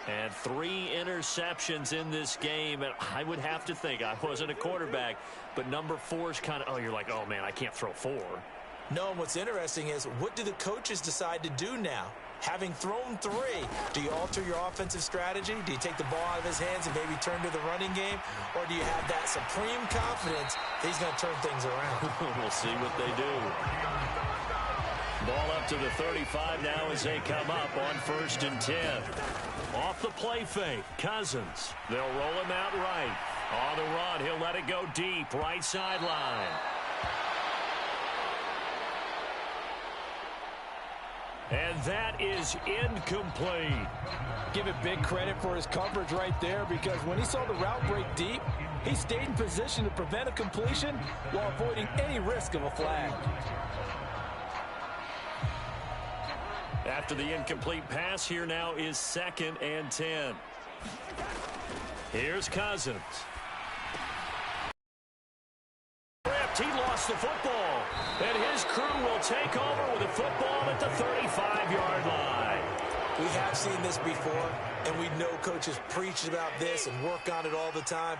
And 3 interceptions in this game. And I would have to think, I wasn't a quarterback, but number 4 is kind of, oh, you're like, oh, man, I can't throw 4. No, and what's interesting is, what do the coaches decide to do now? Having thrown 3, do you alter your offensive strategy? Do you take the ball out of his hands and maybe turn to the running game? Or do you have that supreme confidence that he's going to turn things around? We'll see what they do. Ball up to the 35 now as they come up on 1st and 10. Off the play fake, Cousins. They'll roll him out right. On the run, he'll let it go deep, right sideline. And that is incomplete. Give it big credit for his coverage right there, because when he saw the route break deep, he stayed in position to prevent a completion while avoiding any risk of a flag. After the incomplete pass, here now is 2nd and 10. Here's Cousins. He lost the football, and his crew will take over with a football at the 35-yard line. We have seen this before, and we know coaches preach about this and work on it all the time.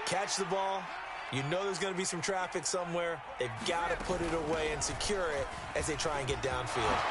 Catch the ball. You know there's going to be some traffic somewhere. They've got to put it away and secure it as they try and get downfield.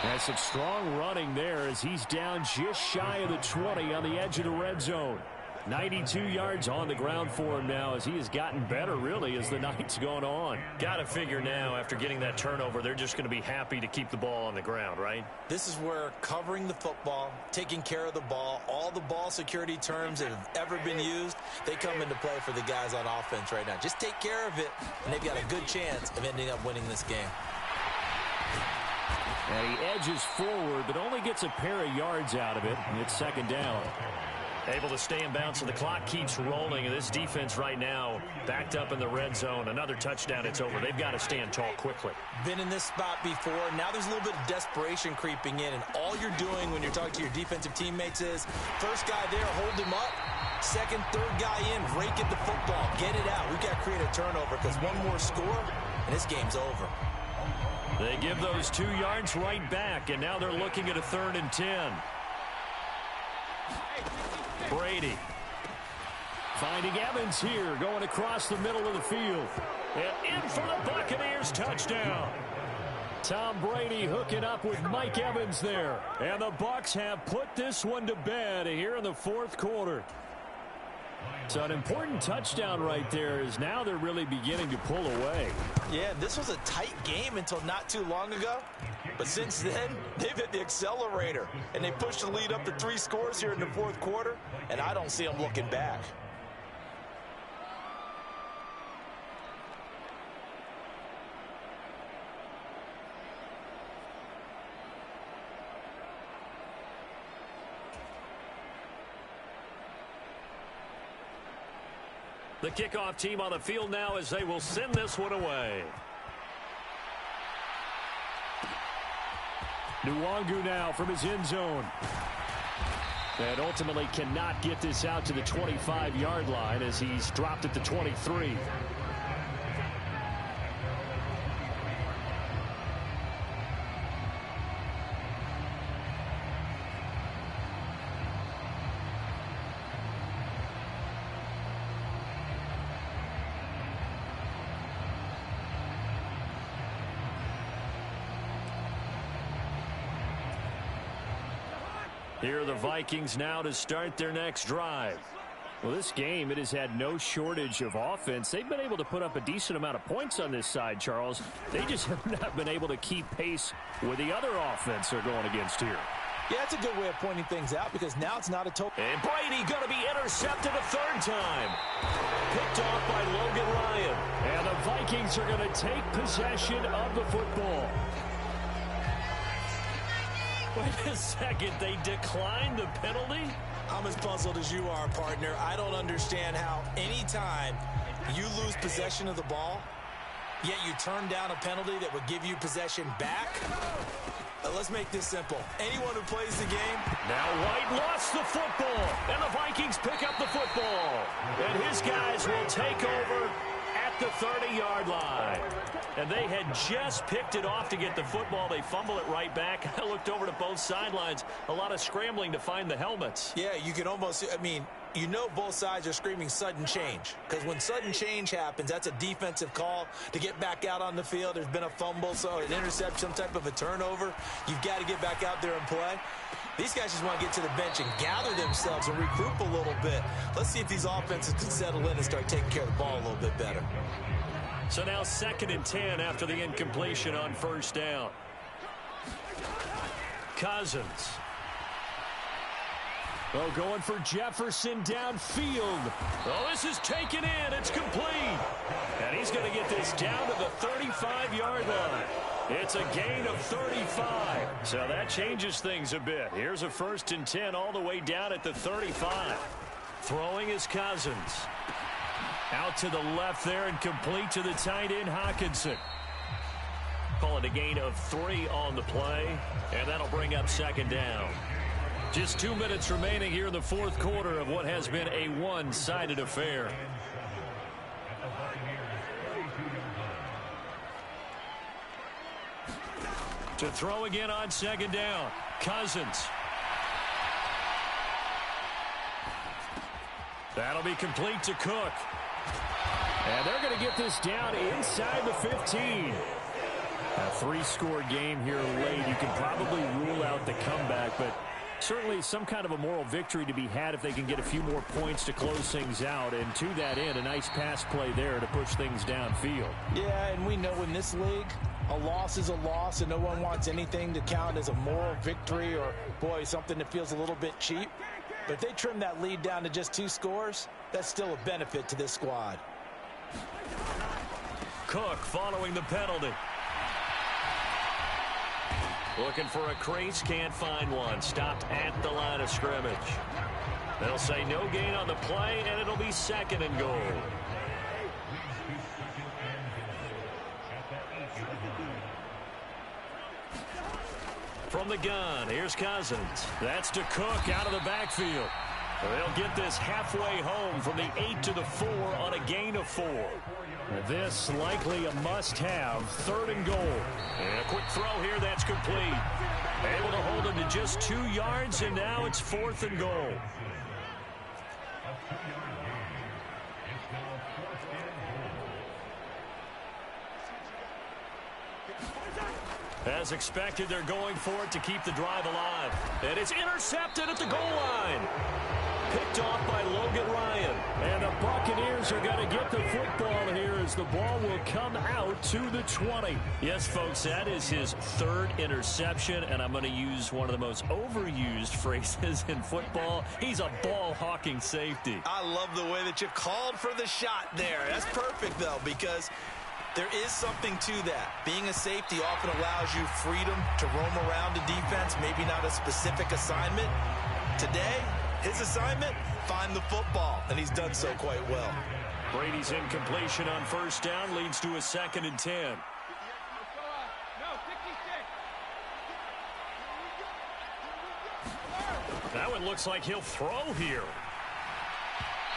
That's some strong running there as he's down just shy of the 20 on the edge of the red zone. 92 yards on the ground for him now as he has gotten better, really, as the night's gone on. Got to figure now, after getting that turnover, they're just going to be happy to keep the ball on the ground, right? This is where covering the football, taking care of the ball, all the ball security terms that have ever been used, they come into play for the guys on offense right now. Just take care of it, and they've got a good chance of ending up winning this game. And he edges forward, but only gets a pair of yards out of it, and it's 2nd down. Able to stay in bounds, so the clock keeps rolling, and this defense right now backed up in the red zone. Another touchdown, it's over. They've got to stand tall quickly. Been in this spot before. Now there's a little bit of desperation creeping in, and all you're doing when you're talking to your defensive teammates is first guy there, hold him up. Second, third guy in, rake at the football. Get it out. We've got to create a turnover because one more score, and this game's over. They give those 2 yards right back, and now they're looking at a 3rd and 10. Brady finding Evans here, going across the middle of the field. And in for the Buccaneers, touchdown. Tom Brady hooking up with Mike Evans there. And the Bucs have put this one to bed here in the 4th quarter. So an important touchdown right there is now they're really beginning to pull away. Yeah, this was a tight game until not too long ago. But since then, they've hit the accelerator. And they pushed the lead up to 3 scores here in the 4th quarter. And I don't see them looking back. The kickoff team on the field now as they will send this one away. Nwangu now from his end zone. And ultimately cannot get this out to the 25-yard line as he's dropped at the 23. Here are the Vikings now to start their next drive. Well, this game, it has had no shortage of offense. They've been able to put up a decent amount of points on this side, Charles. They just have not been able to keep pace with the other offense they're going against here. Yeah, that's a good way of pointing things out because now it's not a total. And Brady going to be intercepted a 3rd time. Picked off by Logan Ryan. And the Vikings are going to take possession of the football. Wait a second, they declined the penalty? I'm as puzzled as you are, partner. I don't understand how any time you lose possession of the ball, yet you turn down a penalty that would give you possession back. Let's make this simple. Anyone who plays the game. Now White lost the football, and the Vikings pick up the football. And his guys will take over at the 30-yard line. And they had just picked it off to get the football. They fumble it right back. I looked over to both sidelines. A lot of scrambling to find the helmets. Yeah, you can almost, I mean, you know both sides are screaming sudden change. Because when sudden change happens, that's a defensive call to get back out on the field. There's been a fumble, so an interception, some type of a turnover. You've got to get back out there and play. These guys just want to get to the bench and gather themselves and regroup a little bit. Let's see if these offenses can settle in and start taking care of the ball a little bit better. So now 2nd and 10 after the incompletion on 1st down. Cousins. Oh, going for Jefferson downfield. Oh, this is taken in. It's complete. And he's going to get this down to the 35-yard line. It's a gain of 35. So that changes things a bit. Here's a 1st and 10 all the way down at the 35. Throwing is Cousins. Out to the left there and complete to the tight end, Hockenson. Call it a gain of 3 on the play, and that'll bring up 2nd down. Just 2 minutes remaining here in the 4th quarter of what has been a one-sided affair. To throw again on 2nd down, Cousins. That'll be complete to Cook. And they're going to get this down inside the 15. A 3-score game here late. You can probably rule out the comeback, but certainly some kind of a moral victory to be had if they can get a few more points to close things out. And to that end, a nice pass play there to push things downfield. Yeah, and we know in this league, a loss is a loss, and no one wants anything to count as a moral victory or, boy, something that feels a little bit cheap. But if they trim that lead down to just 2 scores, that's still a benefit to this squad. Cook following the penalty. Looking for a crease, can't find one. Stopped at the line of scrimmage. They'll say no gain on the play, and it'll be second and goal. From the gun, here's Cousins. That's to Cook out of the backfield. They'll get this halfway home from the 8 to the 4 on a gain of 4. This likely a must-have, third and goal. And a quick throw here, that's complete. Able to hold him to just 2 yards, and now it's fourth and goal. As expected, they're going for it to keep the drive alive. And it's intercepted at the goal line. Picked off by Logan Ryan. And the Buccaneers are going to get the football here as the ball will come out to the 20. Yes, folks, that is his third interception, and I'm going to use one of the most overused phrases in football. He's a ball-hawking safety. I love the way that you called for the shot there. That's perfect, though, because there is something to that. Being a safety often allows you freedom to roam around the defense, maybe not a specific assignment. Today, his assignment, find the football, and he's done so quite well. Brady's incompletion on first down leads to a 2nd and 10. That one looks like he'll throw here.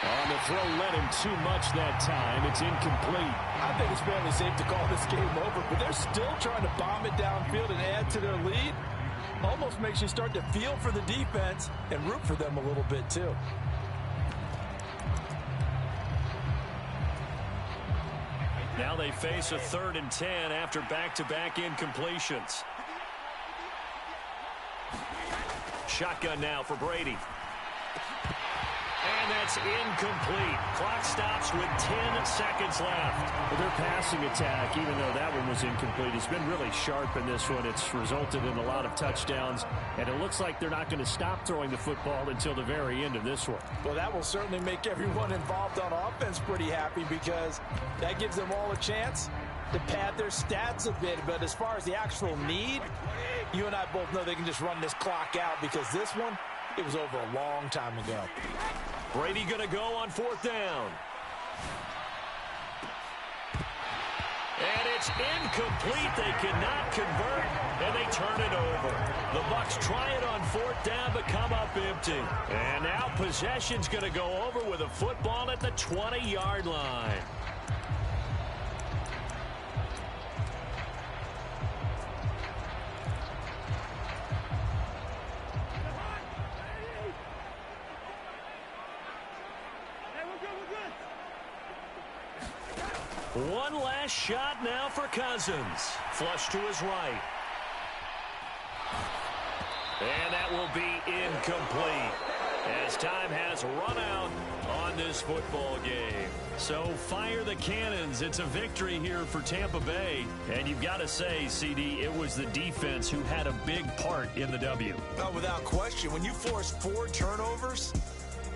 On the throw led him too much that time. It's incomplete. I think it's fairly safe to call this game over, but they're still trying to bomb it downfield and add to their lead. Almost makes you start to feel for the defense and root for them a little bit, too. Now they face a 3rd and 10 after back-to-back incompletions. Shotgun now for Brady. And that's incomplete. Clock stops with 10 seconds left. Well, their passing attack, even though that one was incomplete, has been really sharp in this one. It's resulted in a lot of touchdowns, and it looks like they're not going to stop throwing the football until the very end of this one. Well, that will certainly make everyone involved on offense pretty happy because that gives them all a chance to pad their stats a bit. But as far as the actual need, you and I both know they can just run this clock out because this one, it was over a long time ago. Brady going to go on 4th down. And it's incomplete. They cannot convert, and they turn it over. The Bucs try it on 4th down, but come up empty. And now possession's going to go over with a football at the 20-yard line. One last shot now for Cousins. Flush to his right. And that will be incomplete as time has run out on this football game. So fire the cannons. It's a victory here for Tampa Bay. And you've got to say, CD, it was the defense who had a big part in the W. Oh, without question. When you force 4 turnovers,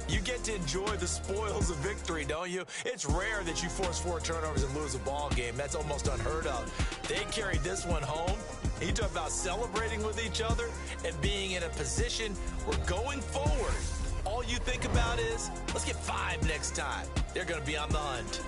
you get to enjoy the spoils of victory, don't you? It's rare that you force 4 turnovers and lose a ball game. That's almost unheard of. They carried this one home. You talk about celebrating with each other and being in a position where going forward, all you think about is, let's get 5 next time. They're going to be on the hunt.